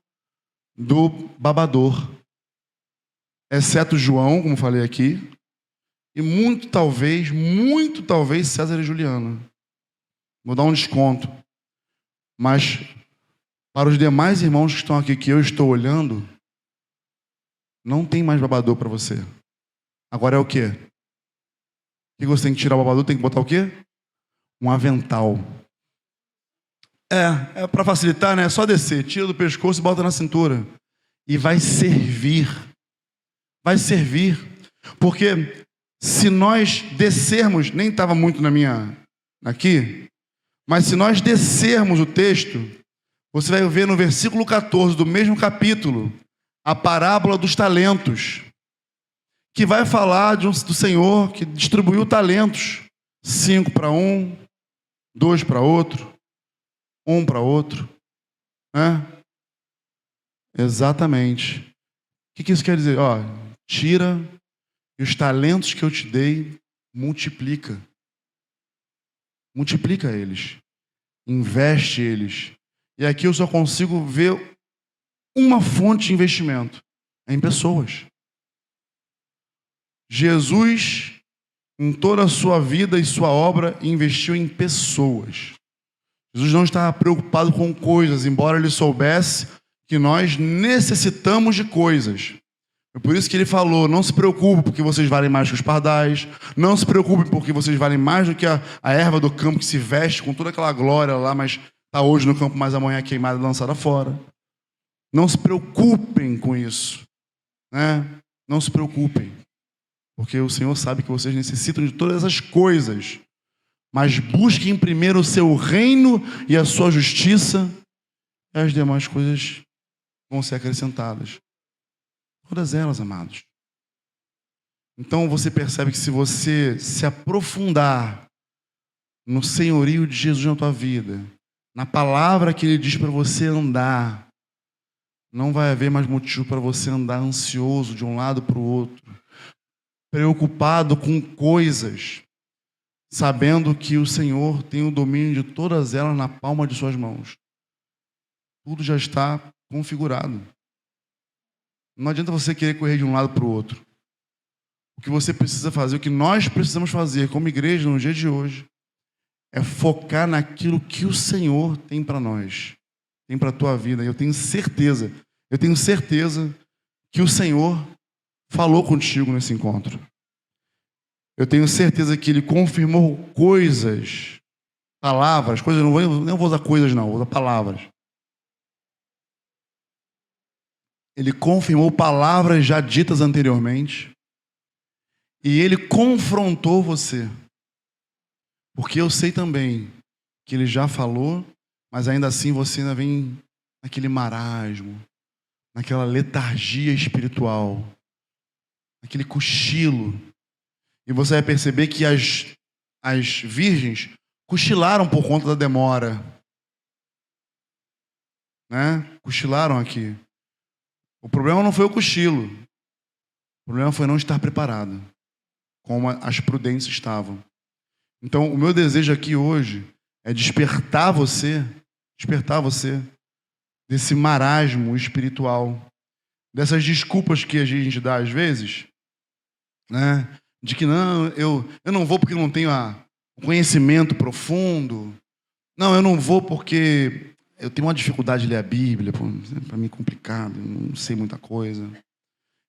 A: do babador, exceto João, como falei aqui. E muito talvez César e Juliana. Vou dar um desconto. Mas Para os demais irmãos que estão aqui, que eu estou olhando, não tem mais babador para você. Agora é o quê? O que você tem que tirar o babador? Tem que botar o quê? Um avental. É para facilitar, né? É só descer, tira do pescoço e bota na cintura. E vai servir. Vai servir. Porque se nós descermos, nem estava muito aqui, mas se nós descermos o texto, você vai ver no versículo 14 do mesmo capítulo, a parábola dos talentos, que vai falar do Senhor que distribuiu talentos. 5 para um, 2 para outro, 1 para outro. Exatamente. O que isso quer dizer? Tira e os talentos que eu te dei, multiplica. Multiplica eles. Investe eles. E aqui eu só consigo ver uma fonte de investimento. É em pessoas. Jesus, em toda a sua vida e sua obra, investiu em pessoas. Jesus não estava preocupado com coisas, embora ele soubesse que nós necessitamos de coisas. É por isso que ele falou: não se preocupe porque vocês valem mais que os pardais, não se preocupe porque vocês valem mais do que a erva do campo que se veste com toda aquela glória lá, mas está hoje no campo, mas amanhã é queimada e lançada fora. Não se preocupem com isso, né? Não se preocupem, porque o Senhor sabe que vocês necessitam de todas essas coisas, mas busquem primeiro o seu reino e a sua justiça, e as demais coisas vão ser acrescentadas. Todas elas, amados. Então você percebe que se você se aprofundar no senhorio de Jesus na tua vida, na palavra que Ele diz para você andar, não vai haver mais motivo para você andar ansioso de um lado para o outro, preocupado com coisas, sabendo que o Senhor tem o domínio de todas elas na palma de suas mãos. Tudo já está configurado. Não adianta você querer correr de um lado para o outro. O que você precisa fazer, o que nós precisamos fazer como igreja no dia de hoje, é focar naquilo que o Senhor tem para nós, tem para a tua vida. E eu tenho certeza que o Senhor falou contigo nesse encontro. Eu tenho certeza que Ele confirmou coisas, palavras, não vou usar coisas não, vou usar palavras. Ele confirmou palavras já ditas anteriormente. E Ele confrontou você. Porque eu sei também que Ele já falou, mas ainda assim você ainda vem naquele marasmo, naquela letargia espiritual, naquele cochilo. E você vai perceber que as virgens cochilaram por conta da demora. Né? Cochilaram aqui. O problema não foi o cochilo. O problema foi não estar preparado, como as prudentes estavam. Então, o meu desejo aqui hoje é despertar você desse marasmo espiritual, dessas desculpas que a gente dá às vezes, né? De que não, eu não vou porque não tenho o conhecimento profundo. Não, eu não vou porque eu tenho uma dificuldade de ler a Bíblia, para mim é complicado, eu não sei muita coisa.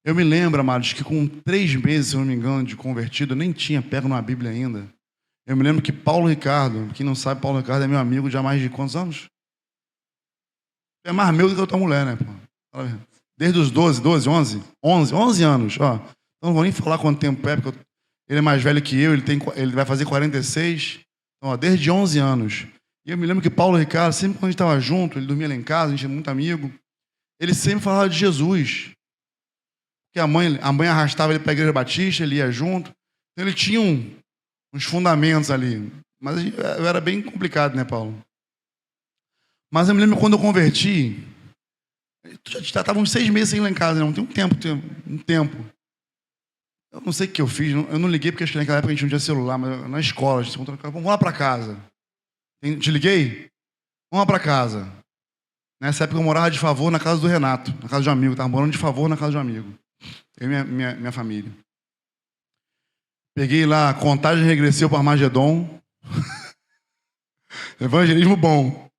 A: Eu me lembro, amados, que com 3 meses, se eu não me engano, de convertido, eu nem tinha pego numa Bíblia ainda. Eu me lembro que Paulo Ricardo, quem não sabe, Paulo Ricardo é meu amigo já há mais de quantos anos? É mais meu do que a tua mulher, né? Pô? Desde os 11 anos. Ó. Então não vou nem falar quanto tempo é, porque ele é mais velho que eu, ele vai fazer 46. Então, ó, desde 11 anos. E eu me lembro que Paulo Ricardo, sempre quando a gente estava junto, ele dormia lá em casa, a gente é muito amigo, ele sempre falava de Jesus. Porque a mãe arrastava ele para a igreja batista, ele ia junto. Então ele tinha uns fundamentos ali. Mas eu era bem complicado, né, Paulo? Mas eu me lembro quando eu converti, já estava uns 6 meses sem ir lá em casa, não tem um tempo. Eu não sei o que eu fiz, eu não liguei porque acho que naquela época a gente não tinha celular, mas na escola, a gente se encontrou, vamos lá para casa. Te liguei? Vamos lá para casa. Nessa época eu morava de favor na casa do Renato, na casa de um amigo. Estava morando de favor na casa de um amigo. Eu e minha família. Peguei lá Contagem Regressiva para Armagedon. Evangelismo bom.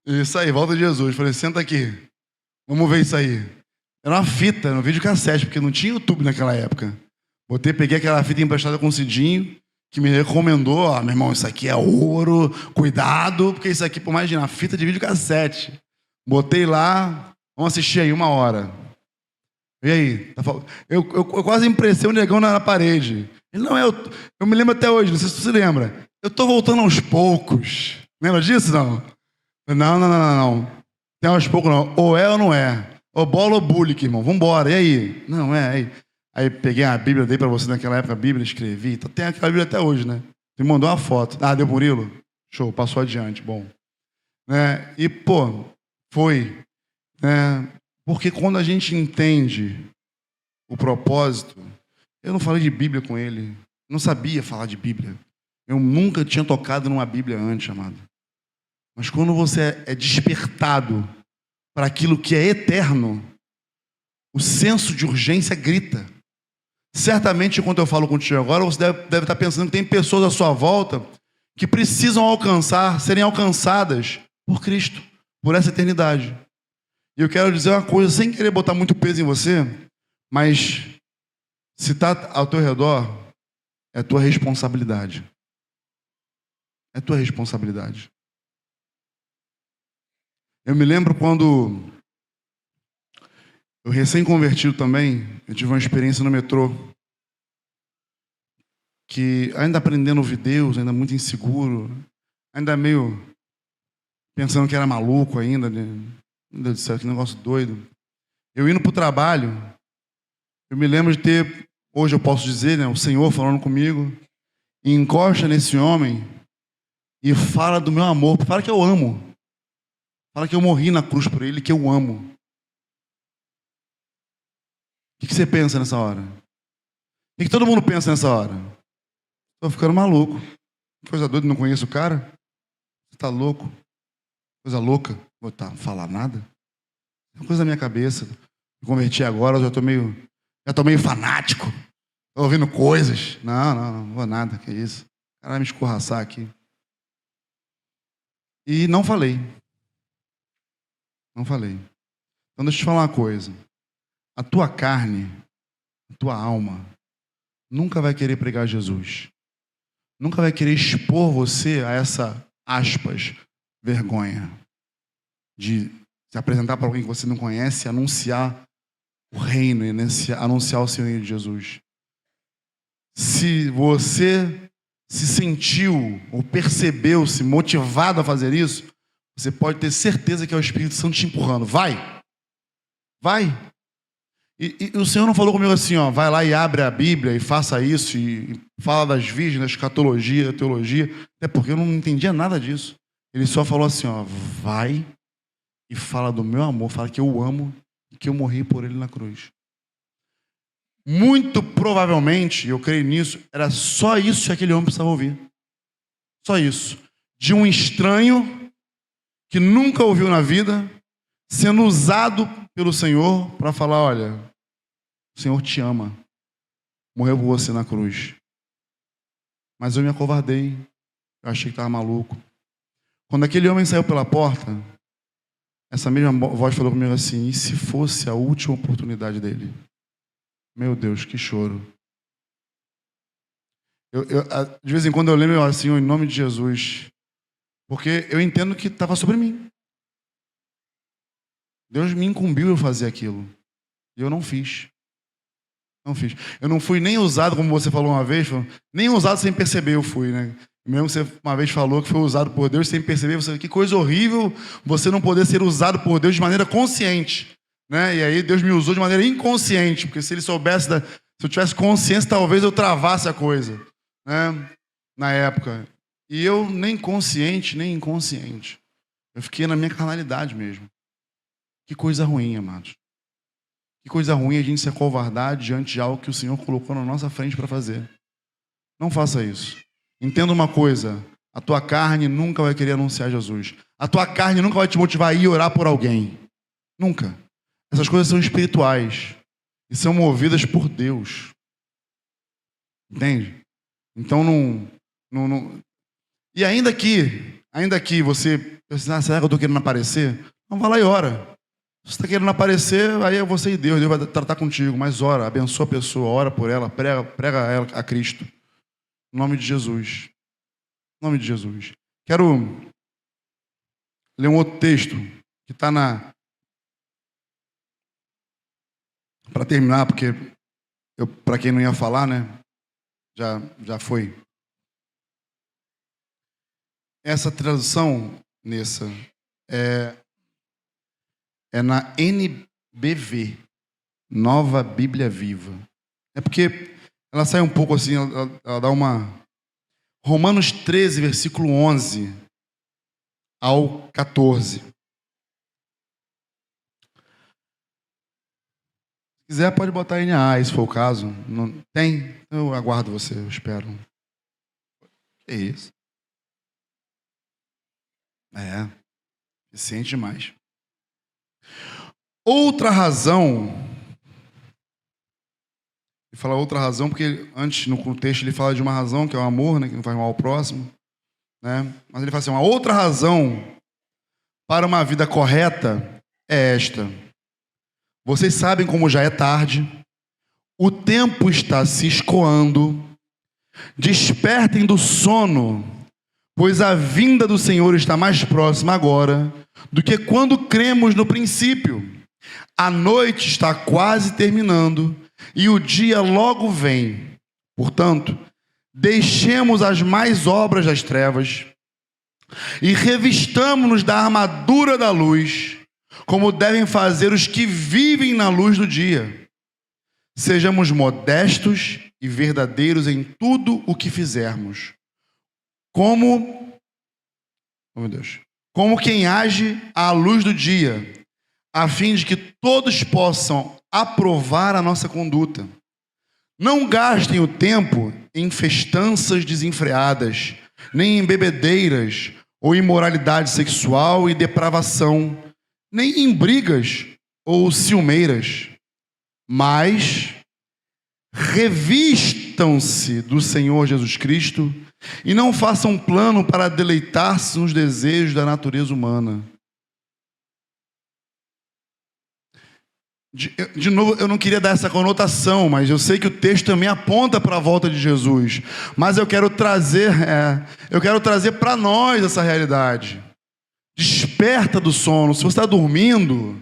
A: Isso aí, volta de Jesus. Falei, senta aqui. Vamos ver isso aí. Era uma fita, no videocassete, porque não tinha YouTube naquela época. Peguei aquela fita emprestada com o Cidinho, que me recomendou, ó, meu irmão, isso aqui é ouro, cuidado, porque isso aqui, imagina, fita de videocassete. Botei lá, vamos assistir aí 1 hora. E aí? Eu quase impressei o negão na parede. Ele, não, eu me lembro até hoje, não sei se você lembra. Eu tô voltando aos poucos. Lembra disso, não? Não. Tem aos poucos, não. Ou é ou não é. Ou bola ou bullying, irmão. Vambora. E aí? Não, aí. Aí peguei a Bíblia, dei pra você naquela época a Bíblia, escrevi. Então, tem aquela Bíblia até hoje, né? Você me mandou uma foto. Ah, deu Murilo? Show, passou adiante. Bom. Né? E, foi. Né? Porque quando a gente entende o propósito, eu não falei de Bíblia com ele. Não sabia falar de Bíblia. Eu nunca tinha tocado numa Bíblia antes, amado. Mas quando você é despertado para aquilo que é eterno, o senso de urgência grita. Certamente, enquanto eu falo contigo agora, você deve estar pensando que tem pessoas à sua volta que precisam serem alcançadas por Cristo, por essa eternidade. E eu quero dizer uma coisa, sem querer botar muito peso em você, mas se está ao teu redor, é tua responsabilidade. É tua responsabilidade. Eu me lembro quando eu recém-convertido também, eu tive uma experiência no metrô, que ainda aprendendo a ouvir Deus, ainda muito inseguro, ainda meio pensando que era maluco ainda, né? Meu Deus do céu, que negócio doido. Eu indo para o trabalho, eu me lembro de ter, hoje eu posso dizer, né, o Senhor falando comigo, e encosta nesse homem e fala do meu amor, fala que eu amo. Fala que eu morri na cruz por ele, que eu amo. O que você pensa nessa hora? O que todo mundo pensa nessa hora? Estou ficando maluco. Coisa doida, não conheço o cara? Você está louco? Coisa louca. Vou falar nada? É uma coisa da minha cabeça. Me converti agora, eu já estou meio fanático. Estou ouvindo coisas. Não vou nada, que isso. O cara vai me escorraçar aqui. E não falei. Não falei. Então deixa eu te falar uma coisa. A tua carne, a tua alma, nunca vai querer pregar Jesus. Nunca vai querer expor você a essa, aspas, vergonha. De se apresentar para alguém que você não conhece e anunciar o reino, e anunciar o Senhor de Jesus. Se você se sentiu ou percebeu-se motivado a fazer isso, você pode ter certeza que é o Espírito Santo te empurrando. Vai! E o Senhor não falou comigo assim, ó, vai lá e abre a Bíblia e faça isso, e fala das virgens, da escatologia, da teologia, até porque eu não entendia nada disso. Ele só falou assim, ó, vai e fala do meu amor, fala que eu o amo e que eu morri por ele na cruz. Muito provavelmente, eu creio nisso, era só isso que aquele homem precisava ouvir. Só isso. De um estranho que nunca ouviu na vida, sendo usado pelo Senhor para falar, olha, o Senhor te ama, morreu por você na cruz. Mas eu me acovardei, eu achei que estava maluco. Quando aquele homem saiu pela porta, essa mesma voz falou comigo assim, e se fosse a última oportunidade dele? Meu Deus, que choro. De vez em quando eu lembro assim, em nome de Jesus, porque eu entendo que estava sobre mim. Deus me incumbiu eu fazer aquilo. E eu não fiz. Eu não fui nem usado, como você falou uma vez, nem usado sem perceber eu fui, né? Mesmo que você uma vez falou que foi usado por Deus sem perceber, que coisa horrível você não poder ser usado por Deus de maneira consciente. Né? E aí Deus me usou de maneira inconsciente, porque se ele soubesse, se eu tivesse consciência, talvez eu travasse a coisa, né? Na época. E eu nem consciente, nem inconsciente. Eu fiquei na minha carnalidade mesmo. Que coisa ruim, amados. Que coisa ruim a gente se acovardar diante de algo que o Senhor colocou na nossa frente para fazer. Não faça isso. Entenda uma coisa, a tua carne nunca vai querer anunciar Jesus. A tua carne nunca vai te motivar a ir orar por alguém. Nunca. Essas coisas são espirituais e são movidas por Deus. Entende? Então não. E ainda que Ainda que você pense, será que eu estou querendo aparecer? Não, vai lá e ora. Se você está querendo aparecer, aí é você e Deus vai tratar contigo. Mas ora, abençoa a pessoa, ora por ela, prega ela a Cristo. Em nome de Jesus. Em nome de Jesus. Quero ler um outro texto que está na... Para terminar, porque para quem não ia falar, né? Já foi. Essa tradução, Nessa, é na NBV, Nova Bíblia Viva. É porque ela sai um pouco assim, ela dá uma... Romanos 13, versículo 11 ao 14. Se quiser, pode botar NA, se for o caso. Não tem? Eu aguardo você, eu espero. Que isso? Eficiente demais. Outra razão, ele fala outra razão, porque antes, no contexto, ele fala de uma razão, que é o amor, né, que não faz mal ao próximo. Né? Mas ele fala assim, uma outra razão para uma vida correta é esta. Vocês sabem como já é tarde, o tempo está se escoando, despertem do sono, pois a vinda do Senhor está mais próxima agora do que quando cremos no princípio. A noite está quase terminando e o dia logo vem. Portanto, deixemos as más obras das trevas e revistamo-nos da armadura da luz, como devem fazer os que vivem na luz do dia. Sejamos modestos e verdadeiros em tudo o que fizermos. Como quem age à luz do dia, a fim de que todos possam aprovar a nossa conduta. Não gastem o tempo em festanças desenfreadas, nem em bebedeiras ou imoralidade sexual e depravação, nem em brigas ou ciumeiras, mas revistam-se do Senhor Jesus Cristo e não façam plano para deleitar-se nos desejos da natureza humana. De novo, eu não queria dar essa conotação, mas eu sei que o texto também aponta para a volta de Jesus. Mas eu quero trazer para nós essa realidade. Desperta do sono. Se você está dormindo,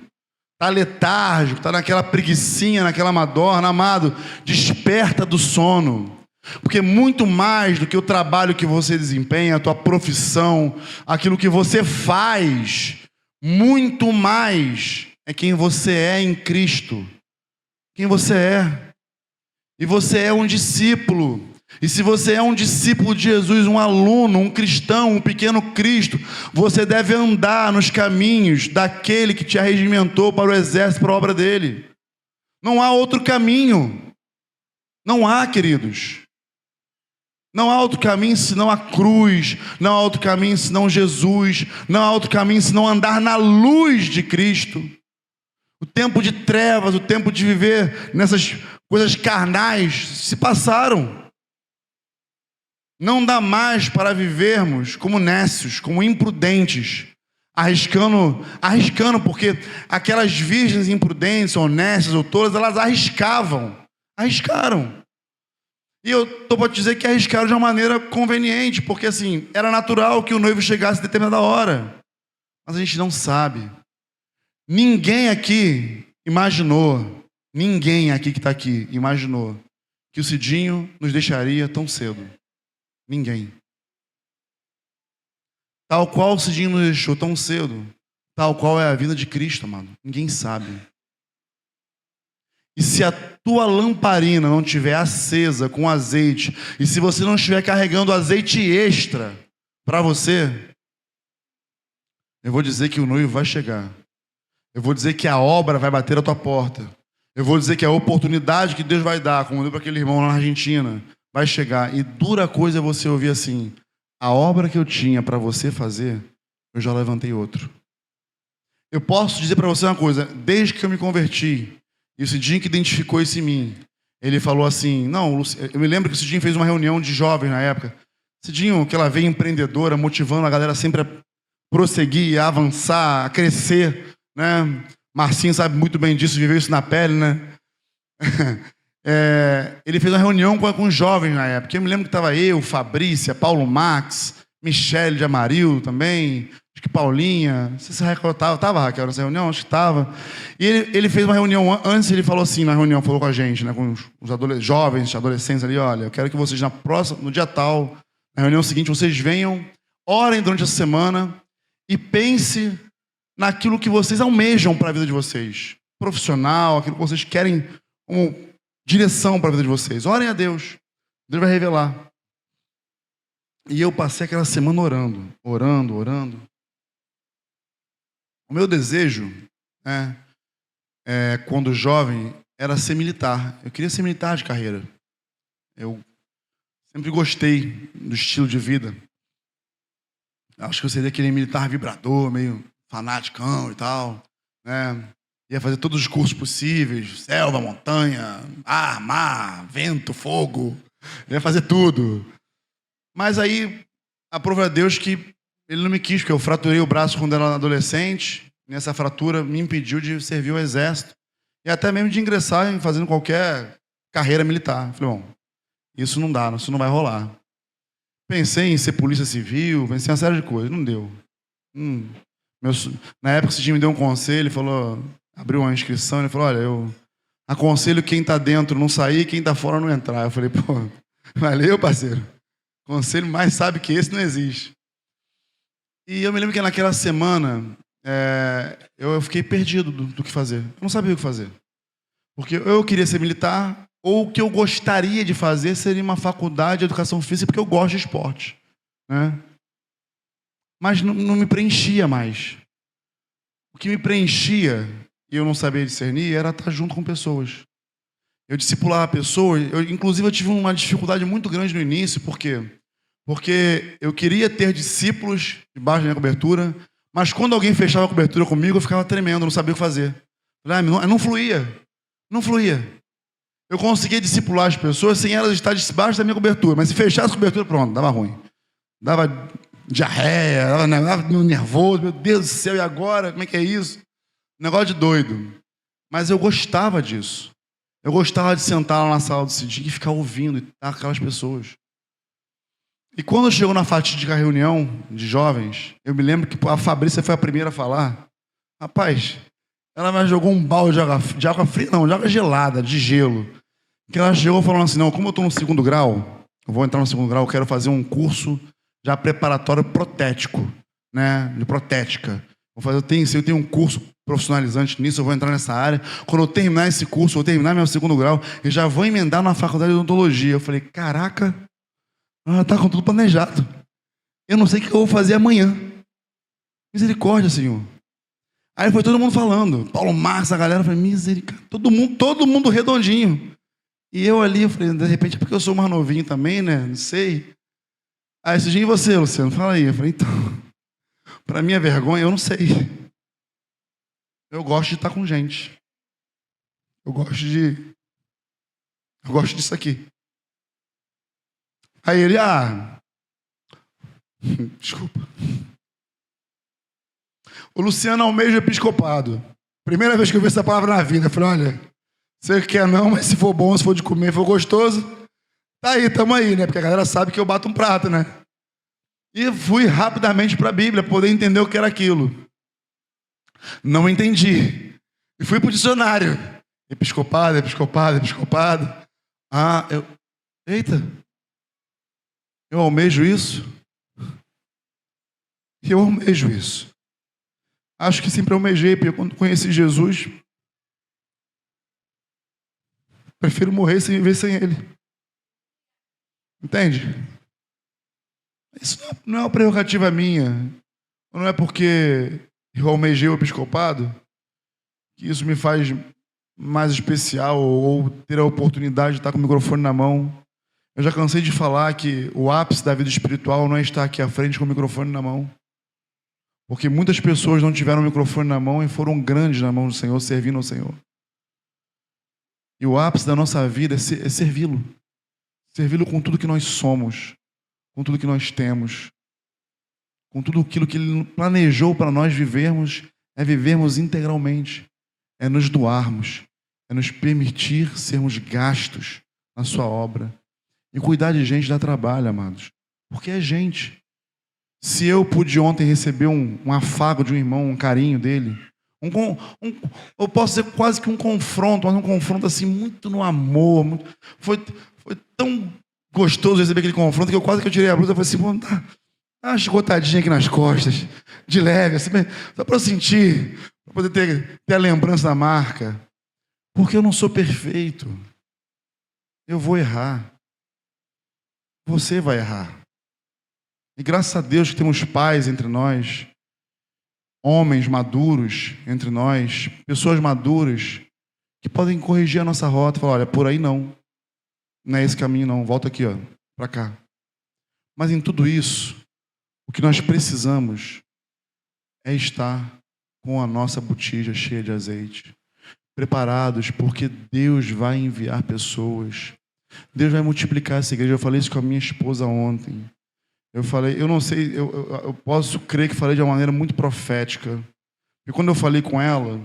A: está letárgico, está naquela preguicinha, naquela madorna, amado, desperta do sono. Porque muito mais do que o trabalho que você desempenha, a tua profissão, aquilo que você faz, muito mais é quem você é em Cristo. Quem você é. E você é um discípulo. E se você é um discípulo de Jesus, um aluno, um cristão, um pequeno Cristo, você deve andar nos caminhos daquele que te arregimentou para o exército, para a obra dele. Não há outro caminho. Não há, queridos. Não há outro caminho senão a cruz. Não há outro caminho senão Jesus. Não há outro caminho senão andar na luz de Cristo. O tempo de trevas, o tempo de viver nessas coisas carnais se passaram. Não dá mais para vivermos como nécios, como imprudentes, arriscando, porque aquelas virgens imprudentes, honestas ou tolas, elas arriscaram. E eu estou para te dizer que arriscaram de uma maneira conveniente, porque assim, era natural que o noivo chegasse a determinada hora. Mas a gente não sabe. Ninguém aqui imaginou, ninguém aqui que está aqui imaginou que o Cidinho nos deixaria tão cedo. Ninguém. Tal qual o Cidinho nos deixou tão cedo, tal qual é a vida de Cristo, amado. Ninguém sabe. E se a tua lamparina não estiver acesa com azeite, e se você não estiver carregando azeite extra para você, eu vou dizer que o noivo vai chegar. Eu vou dizer que a obra vai bater a tua porta. Eu vou dizer que a oportunidade que Deus vai dar, como deu para aquele irmão lá na Argentina, vai chegar. E dura coisa é você ouvir assim: a obra que eu tinha para você fazer, eu já levantei outro. Eu posso dizer para você uma coisa: desde que eu me converti, e o Cidinho que identificou isso em mim, ele falou assim, não, eu me lembro que o Cidinho fez uma reunião de jovens na época. Cidinho, que ela veio empreendedora, motivando a galera sempre a prosseguir, a avançar, a crescer, né? Marcinho sabe muito bem disso, viveu isso na pele, né? Ele fez uma reunião com os jovens na época. Eu me lembro que estava eu, Fabrícia, Paulo Max, Michele de Amaril também, acho que Paulinha. Não sei se Raquel estava, Raquel, nessa reunião? Acho que estava. E ele fez uma reunião antes, ele falou assim na reunião, falou com a gente, né, com os jovens, adolescentes ali, olha, eu quero que vocês no dia tal, na reunião seguinte, vocês venham, orem durante a semana e pense naquilo que vocês almejam para a vida de vocês. Profissional, aquilo que vocês querem como direção para a vida de vocês. Orem a Deus. Deus vai revelar. E eu passei aquela semana orando. O meu desejo, quando jovem, era ser militar. Eu queria ser militar de carreira. Eu sempre gostei do estilo de vida. Acho que eu seria aquele militar vibrador, meio fanaticão e tal, né? Ia fazer todos os cursos possíveis, selva, montanha, ar, mar, vento, fogo. Ia fazer tudo. Mas aí, aprova a Deus que ele não me quis, porque eu fraturei o braço quando era adolescente. Nessa fratura me impediu de servir o exército. E até mesmo de ingressar em fazendo qualquer carreira militar. Falei, bom, isso não dá, isso não vai rolar. Pensei em ser polícia civil, pensei em uma série de coisas, não deu. Na época, o Cidinho me deu um conselho, ele falou, abriu uma inscrição, ele falou, olha, eu aconselho quem está dentro não sair, quem está fora não entrar. Eu falei, pô, valeu, parceiro. Conselho mais sábio que esse não existe. E eu me lembro que naquela semana, eu fiquei perdido do que fazer. Eu não sabia o que fazer. Porque eu queria ser militar, ou o que eu gostaria de fazer seria uma faculdade de educação física, porque eu gosto de esporte, né? Mas não me preenchia mais. O que me preenchia, e eu não sabia discernir, era estar junto com pessoas. Eu discipulava pessoas, inclusive eu tive uma dificuldade muito grande no início, por quê? Porque eu queria ter discípulos debaixo da minha cobertura, mas quando alguém fechava a cobertura comigo, eu ficava tremendo, não sabia o que fazer. Não fluía. Eu conseguia discipular as pessoas sem elas estarem debaixo da minha cobertura, mas se fechasse a cobertura, pronto, dava ruim. Dava diarreia, dava nervoso, meu Deus do céu, e agora? Como é que é isso? Negócio de doido. Mas eu gostava disso. Eu gostava de sentar lá na sala do Cidinho e ficar ouvindo e estar com aquelas pessoas. E quando chegou na fatídica reunião de jovens, eu me lembro que a Fabrícia foi a primeira a falar. Rapaz, ela me jogou um balde de água fria, não, de água gelada, de gelo. Que ela chegou falando assim, não, como eu estou no 2º grau, eu vou entrar no 2º grau, eu quero fazer um curso já preparatório protético, né, de protética. Eu tenho um curso profissionalizante nisso, eu vou entrar nessa área. Quando eu terminar esse curso, eu vou terminar meu 2º grau, eu já vou emendar na faculdade de odontologia. Eu falei, caraca, ela está com tudo planejado. Eu não sei o que eu vou fazer amanhã. Misericórdia, Senhor. Aí foi todo mundo falando. Paulo Marx, a galera, eu falei, misericórdia. Todo mundo redondinho. E eu ali, eu falei, de repente, é porque eu sou mais novinho também, né? Não sei. Aí esse dia, e você, Luciano? Fala aí. Eu falei, então, para minha vergonha, eu não sei. Eu gosto de estar com gente. Eu gosto disso aqui. Aí ele, desculpa. O Luciano almeja episcopado. Primeira vez que eu vi essa palavra na vida. Eu falei, olha, você quer não, mas se for bom, se for de comer, se for gostoso, tá aí, tamo aí, né? Porque a galera sabe que eu bato um prato, né? E fui rapidamente para a Bíblia, poder entender o que era aquilo. Não entendi. E fui para o dicionário. Episcopado. Eita. Eu almejo isso? Eu almejo isso. Acho que sempre almejei, porque quando conheci Jesus, prefiro morrer sem viver sem Ele. Entende? Isso não é uma prerrogativa minha. Não é porque eu almejei o episcopado que isso me faz mais especial ou ter a oportunidade de estar com o microfone na mão. Eu já cansei de falar que o ápice da vida espiritual não é estar aqui à frente com o microfone na mão. Porque muitas pessoas não tiveram o microfone na mão e foram grandes na mão do Senhor, servindo ao Senhor. E o ápice da nossa vida é servi-lo. Servi-lo com tudo que nós somos. com tudo que nós temos, com tudo aquilo que Ele planejou para nós vivermos, é vivermos integralmente, é nos doarmos, é nos permitir sermos gastos na sua obra. E cuidar de gente dá trabalho, amados, porque é gente. Se eu pude ontem receber um afago de um irmão, um carinho dele, eu posso dizer quase que um confronto, mas um confronto assim, muito no amor. Foi tão gostoso receber aquele confronto que eu quase que eu tirei a blusa e falei assim, vou dar uma chicotadinha aqui nas costas, de leve, assim, só para eu sentir, para poder ter a lembrança da marca. Porque eu não sou perfeito. Eu vou errar. Você vai errar. E graças a Deus que temos pais entre nós, homens maduros entre nós, pessoas maduras, que podem corrigir a nossa rota e falar, olha, por aí não. Não é esse caminho não, volta aqui, ó, para cá. Mas em tudo isso, o que nós precisamos é estar com a nossa botija cheia de azeite, preparados, porque Deus vai enviar pessoas. Deus vai multiplicar essa igreja. Eu falei isso com a minha esposa ontem. Eu falei, eu não sei, eu posso crer que falei de uma maneira muito profética. E quando eu falei com ela,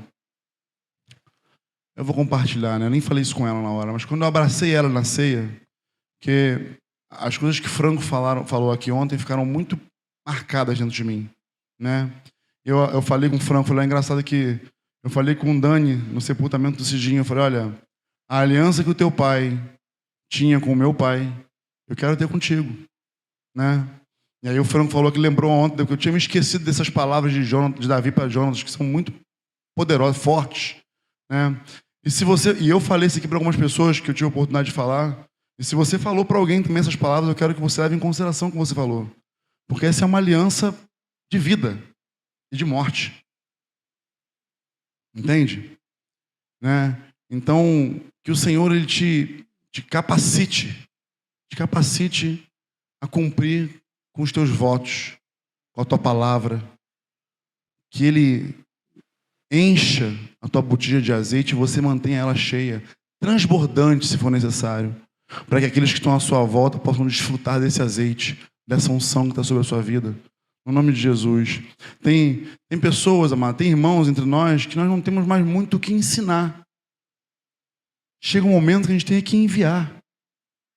A: eu vou compartilhar, né? Eu nem falei isso com ela na hora, mas quando eu abracei ela na ceia, que as coisas que Franco falou aqui ontem ficaram muito marcadas dentro de mim, né? Eu falei com o Franco, falei, é engraçado que eu falei com o Dani no sepultamento do Cidinho, eu falei, olha, a aliança que o teu pai tinha com o meu pai, eu quero ter contigo, né? E aí o Franco falou que lembrou ontem que eu tinha me esquecido dessas palavras de Davi para Jonas, que são muito poderosas, fortes, né? E eu falei isso aqui para algumas pessoas que eu tive a oportunidade de falar. E se você falou para alguém também essas palavras, eu quero que você leve em consideração o que você falou, porque essa é uma aliança de vida e de morte, entende? Né? Então que o Senhor ele te capacite a cumprir com os teus votos, com a tua palavra, que Ele encha a tua botija de azeite e você mantenha ela cheia, transbordante se for necessário, para que aqueles que estão à sua volta possam desfrutar desse azeite, dessa unção que está sobre a sua vida. No nome de Jesus. Tem pessoas, amado, tem irmãos entre nós que nós não temos mais muito o que ensinar. Chega um momento que a gente tem que enviar.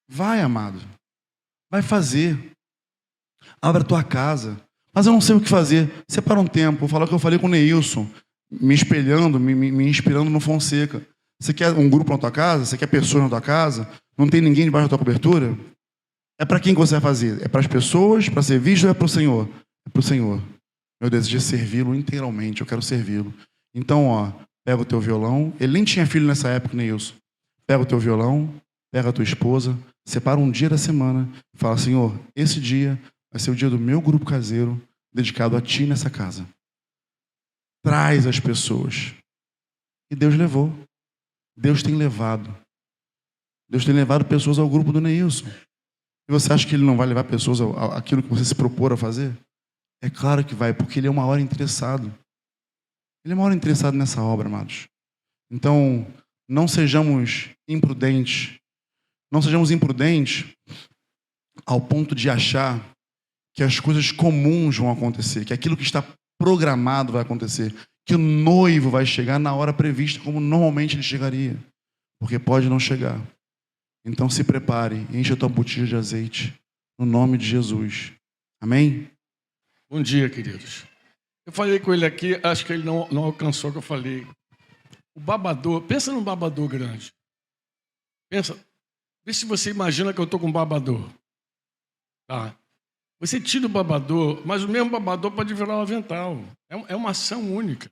A: Vai, amado. Vai fazer. Abra a tua casa. Mas eu não sei o que fazer. Separa um tempo. Vou falar o que eu falei com o Neilson, me espelhando, me inspirando no Fonseca. Você quer um grupo na tua casa? Você quer pessoas na tua casa? Não tem ninguém debaixo da tua cobertura? É para quem que você vai fazer? É para as pessoas, para ser visto ou é para o Senhor? É para o Senhor. Meu desejo é servi-lo integralmente. Eu quero servi-lo. Então, ó, pega o teu violão. Ele nem tinha filho nessa época, Neilson. Pega o teu violão, pega a tua esposa, separa um dia da semana e fala, Senhor, esse dia vai ser o dia do meu grupo caseiro dedicado a Ti nessa casa. Traz as pessoas. E Deus levou. Deus tem levado. Deus tem levado pessoas ao grupo do Neilson. E você acha que Ele não vai levar pessoas àquilo que você se propor a fazer? É claro que vai, porque Ele é uma hora interessado. Ele é uma hora interessado nessa obra, amados. Então, não sejamos imprudentes. Não sejamos imprudentes ao ponto de achar que as coisas comuns vão acontecer, que aquilo que está programado vai acontecer, que o noivo vai chegar na hora prevista, como normalmente ele chegaria, porque pode não chegar. Então se prepare, encha a tua botija de azeite, no nome de Jesus. Amém?
B: Bom dia, queridos. Eu falei com ele aqui, acho que ele não alcançou o que eu falei. O babador, pensa num babador grande. Pensa, vê se você imagina que eu estou com um babador. Tá? Você tira o babador, mas o mesmo babador pode virar um avental. É uma ação única.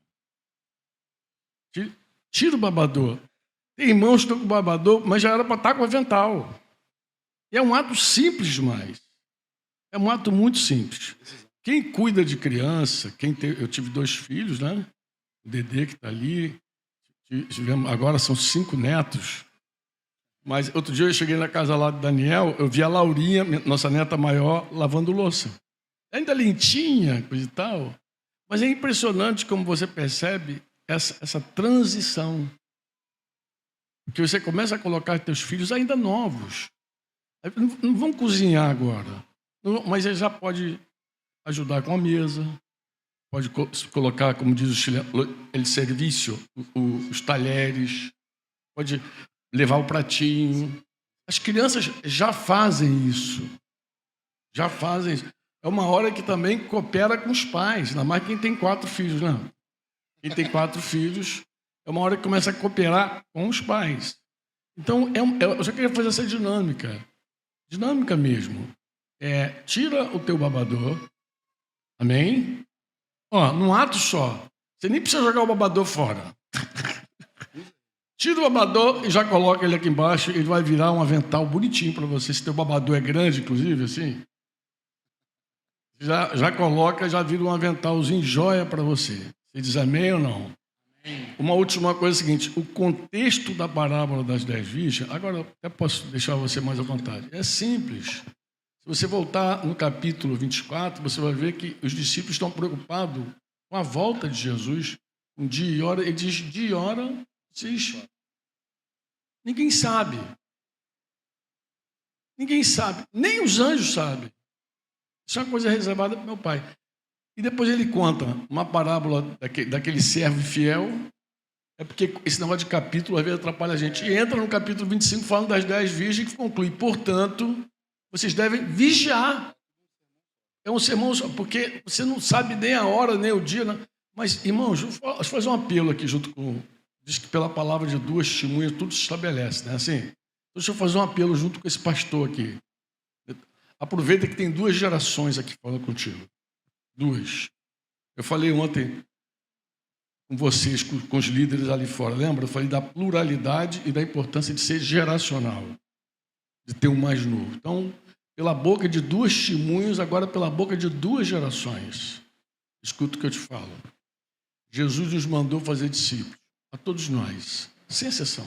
B: Tira o babador. Tem irmãos que estão com o babador, mas já era para estar com o avental. E é um ato simples demais. É um ato muito simples. Quem cuida de criança, eu tive 2 filhos, né? O Dedê que está ali. Agora são 5 netos. Mas outro dia eu cheguei na casa lá do Daniel, eu vi a Laurinha, nossa neta maior, lavando louça. Ainda lentinha, coisa e tal. Mas é impressionante como você percebe essa transição. Porque você começa a colocar teus filhos ainda novos. Não vão cozinhar agora. Mas ele já pode ajudar com a mesa, pode colocar, como diz o chileno, el serviço, os talheres, pode levar o pratinho. As crianças já fazem isso. Já fazem isso. É uma hora que também coopera com os pais, ainda mais quem tem 4 filhos, não. Quem tem 4 filhos, é uma hora que começa a cooperar com os pais. Então, eu só queria fazer essa dinâmica mesmo. Tira o teu babador, amém? Num ato só. Você nem precisa jogar o babador fora. Tira o babador e já coloca ele aqui embaixo, ele vai virar um avental bonitinho para você. Se teu babador é grande, inclusive, assim, já coloca, já vira um aventalzinho joia para você. Você diz amém ou não? Amém. Uma última coisa é a seguinte, o contexto da parábola das 10 virgens, agora até posso deixar você mais à vontade, é simples. Se você voltar no capítulo 24, você vai ver que os discípulos estão preocupados com a volta de Jesus, um dia e hora. Ele diz, dia e hora, ninguém sabe. Ninguém sabe, nem os anjos sabem. Isso é uma coisa reservada para meu pai. E depois ele conta uma parábola daquele servo fiel. É porque esse negócio de capítulo às vezes atrapalha a gente. E entra no capítulo 25 falando das 10 virgens que conclui, portanto, vocês devem vigiar. É um sermão só, porque você não sabe nem a hora, nem o dia. Né? Mas, irmãos, deixa eu fazer um apelo aqui junto com... Diz que pela palavra de 2 testemunhas tudo se estabelece, né? Assim, deixa eu fazer um apelo junto com esse pastor aqui. Aproveita que tem 2 gerações aqui falando contigo. 2. Eu falei ontem com vocês, com os líderes ali fora, lembra? Eu falei da pluralidade e da importância de ser geracional, de ter um mais novo. Então, pela boca de 2 testemunhos, agora pela boca de 2 gerações. Escuta o que eu te falo. Jesus nos mandou fazer discípulos, a todos nós, sem exceção.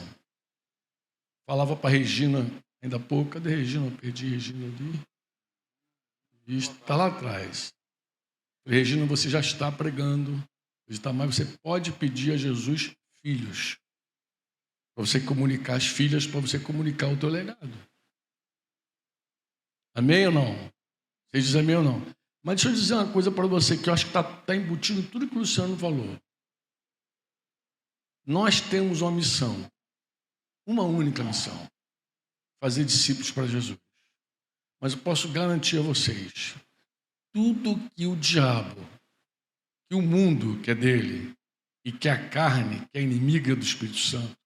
B: Falava para Regina ainda há pouco, cadê Regina? Eu perdi Regina ali. Está lá atrás. Regina, você já está pregando, mas você pode pedir a Jesus filhos, para você comunicar as filhas, para você comunicar o teu legado. Amém ou não? Vocês dizem amém ou não? Mas deixa eu dizer uma coisa para você, que eu acho que está embutido em tudo que o Luciano falou. Nós temos uma missão, uma única missão, fazer discípulos para Jesus. Mas eu posso garantir a vocês, tudo que o diabo, que o mundo que é dele, e que a carne, que é inimiga do Espírito Santo,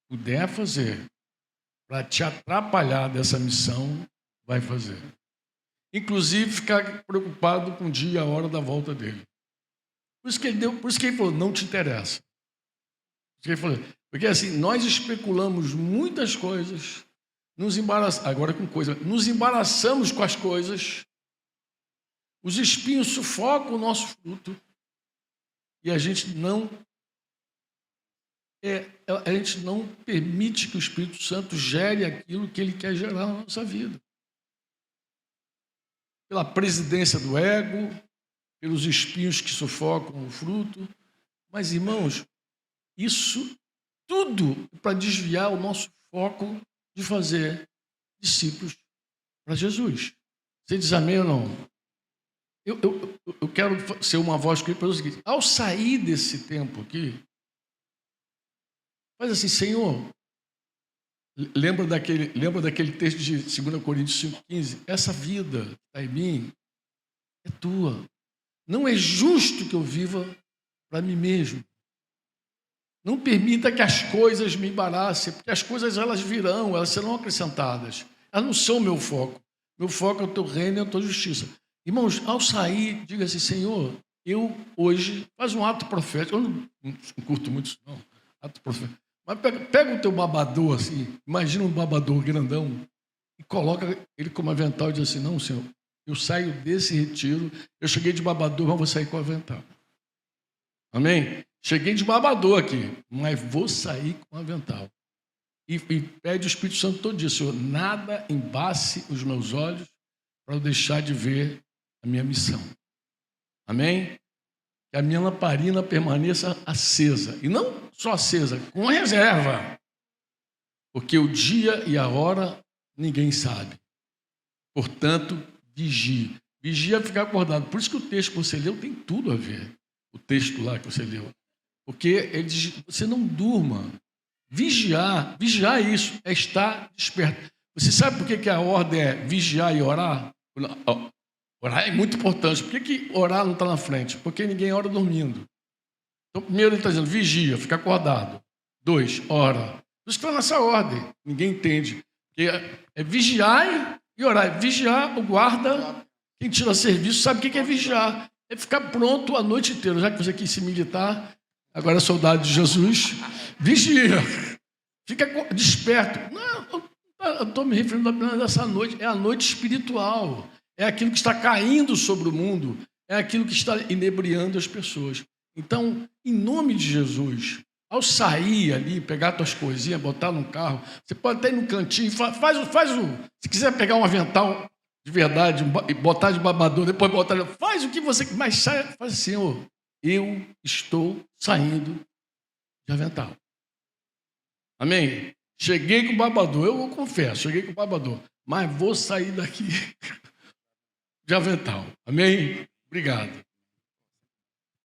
B: puder fazer para te atrapalhar dessa missão, vai fazer. Inclusive ficar preocupado com o dia e a hora da volta dele. Por isso que ele falou, não te interessa. Porque assim, nós especulamos muitas coisas, nos embaraçamos com as coisas, os espinhos sufocam o nosso fruto e a gente não permite que o Espírito Santo gere aquilo que ele quer gerar na nossa vida. Pela presidência do ego, pelos espinhos que sufocam o fruto. Mas, irmãos, isso tudo para desviar o nosso foco de fazer discípulos para Jesus. Você diz amém ou não? Eu quero ser uma voz que para o seguinte: ao sair desse tempo aqui, faz assim, Senhor, lembra daquele texto de 2 Coríntios 5,15? Essa vida que está em mim é tua. Não é justo que eu viva para mim mesmo. Não permita que as coisas me embaraçem, porque as coisas elas virão, elas serão acrescentadas. Elas não são o meu foco. Meu foco é o teu reino e a tua justiça. Irmãos, ao sair, diga assim, Senhor, eu hoje, faz um ato profético. Eu não curto muito isso, não. Ato profético. Mas pega o teu babador assim, imagina um babador grandão e coloca ele como avental e diz assim, não, Senhor, eu saio desse retiro, eu cheguei de babador, mas vou sair com avental. Amém? Cheguei de babador aqui, mas vou sair com avental. E pede o Espírito Santo todo dia, Senhor, nada embace os meus olhos para eu deixar de ver a minha missão. Amém? Que a minha lamparina permaneça acesa. E não só acesa, com reserva. Porque o dia e a hora ninguém sabe. Portanto, Vigie. Vigia é ficar acordado. Por isso que o texto que você leu tem tudo a ver. O texto lá que você leu. Porque ele diz, você não durma. Vigiar é isso, é estar desperto. Você sabe por que a ordem é vigiar e orar? Orar é muito importante. Por que orar não está na frente? Porque ninguém ora dormindo. Então, primeiro ele está dizendo, vigia, fica acordado. 2, ora. Por isso que está nessa ordem. Ninguém entende. Porque é vigiar e orar. É vigiar, o guarda, quem tira serviço, sabe o que é vigiar. É ficar pronto a noite inteira. Já que você quis se militar, agora é soldado de Jesus, vigia. Fica desperto. Não, eu estou me referindo apenas a essa noite. É a noite espiritual. É aquilo que está caindo sobre o mundo. É aquilo que está inebriando as pessoas. Então, em nome de Jesus, ao sair ali, pegar tuas coisinhas, botar no carro, você pode até ir no cantinho, se quiser pegar um avental de verdade, e botar de babador, depois botar, faz o que você, mas sai, faz assim, eu estou saindo de avental. Amém? Cheguei com o babador, eu confesso, cheguei com o babador, mas vou sair daqui de avental. Amém? Obrigado.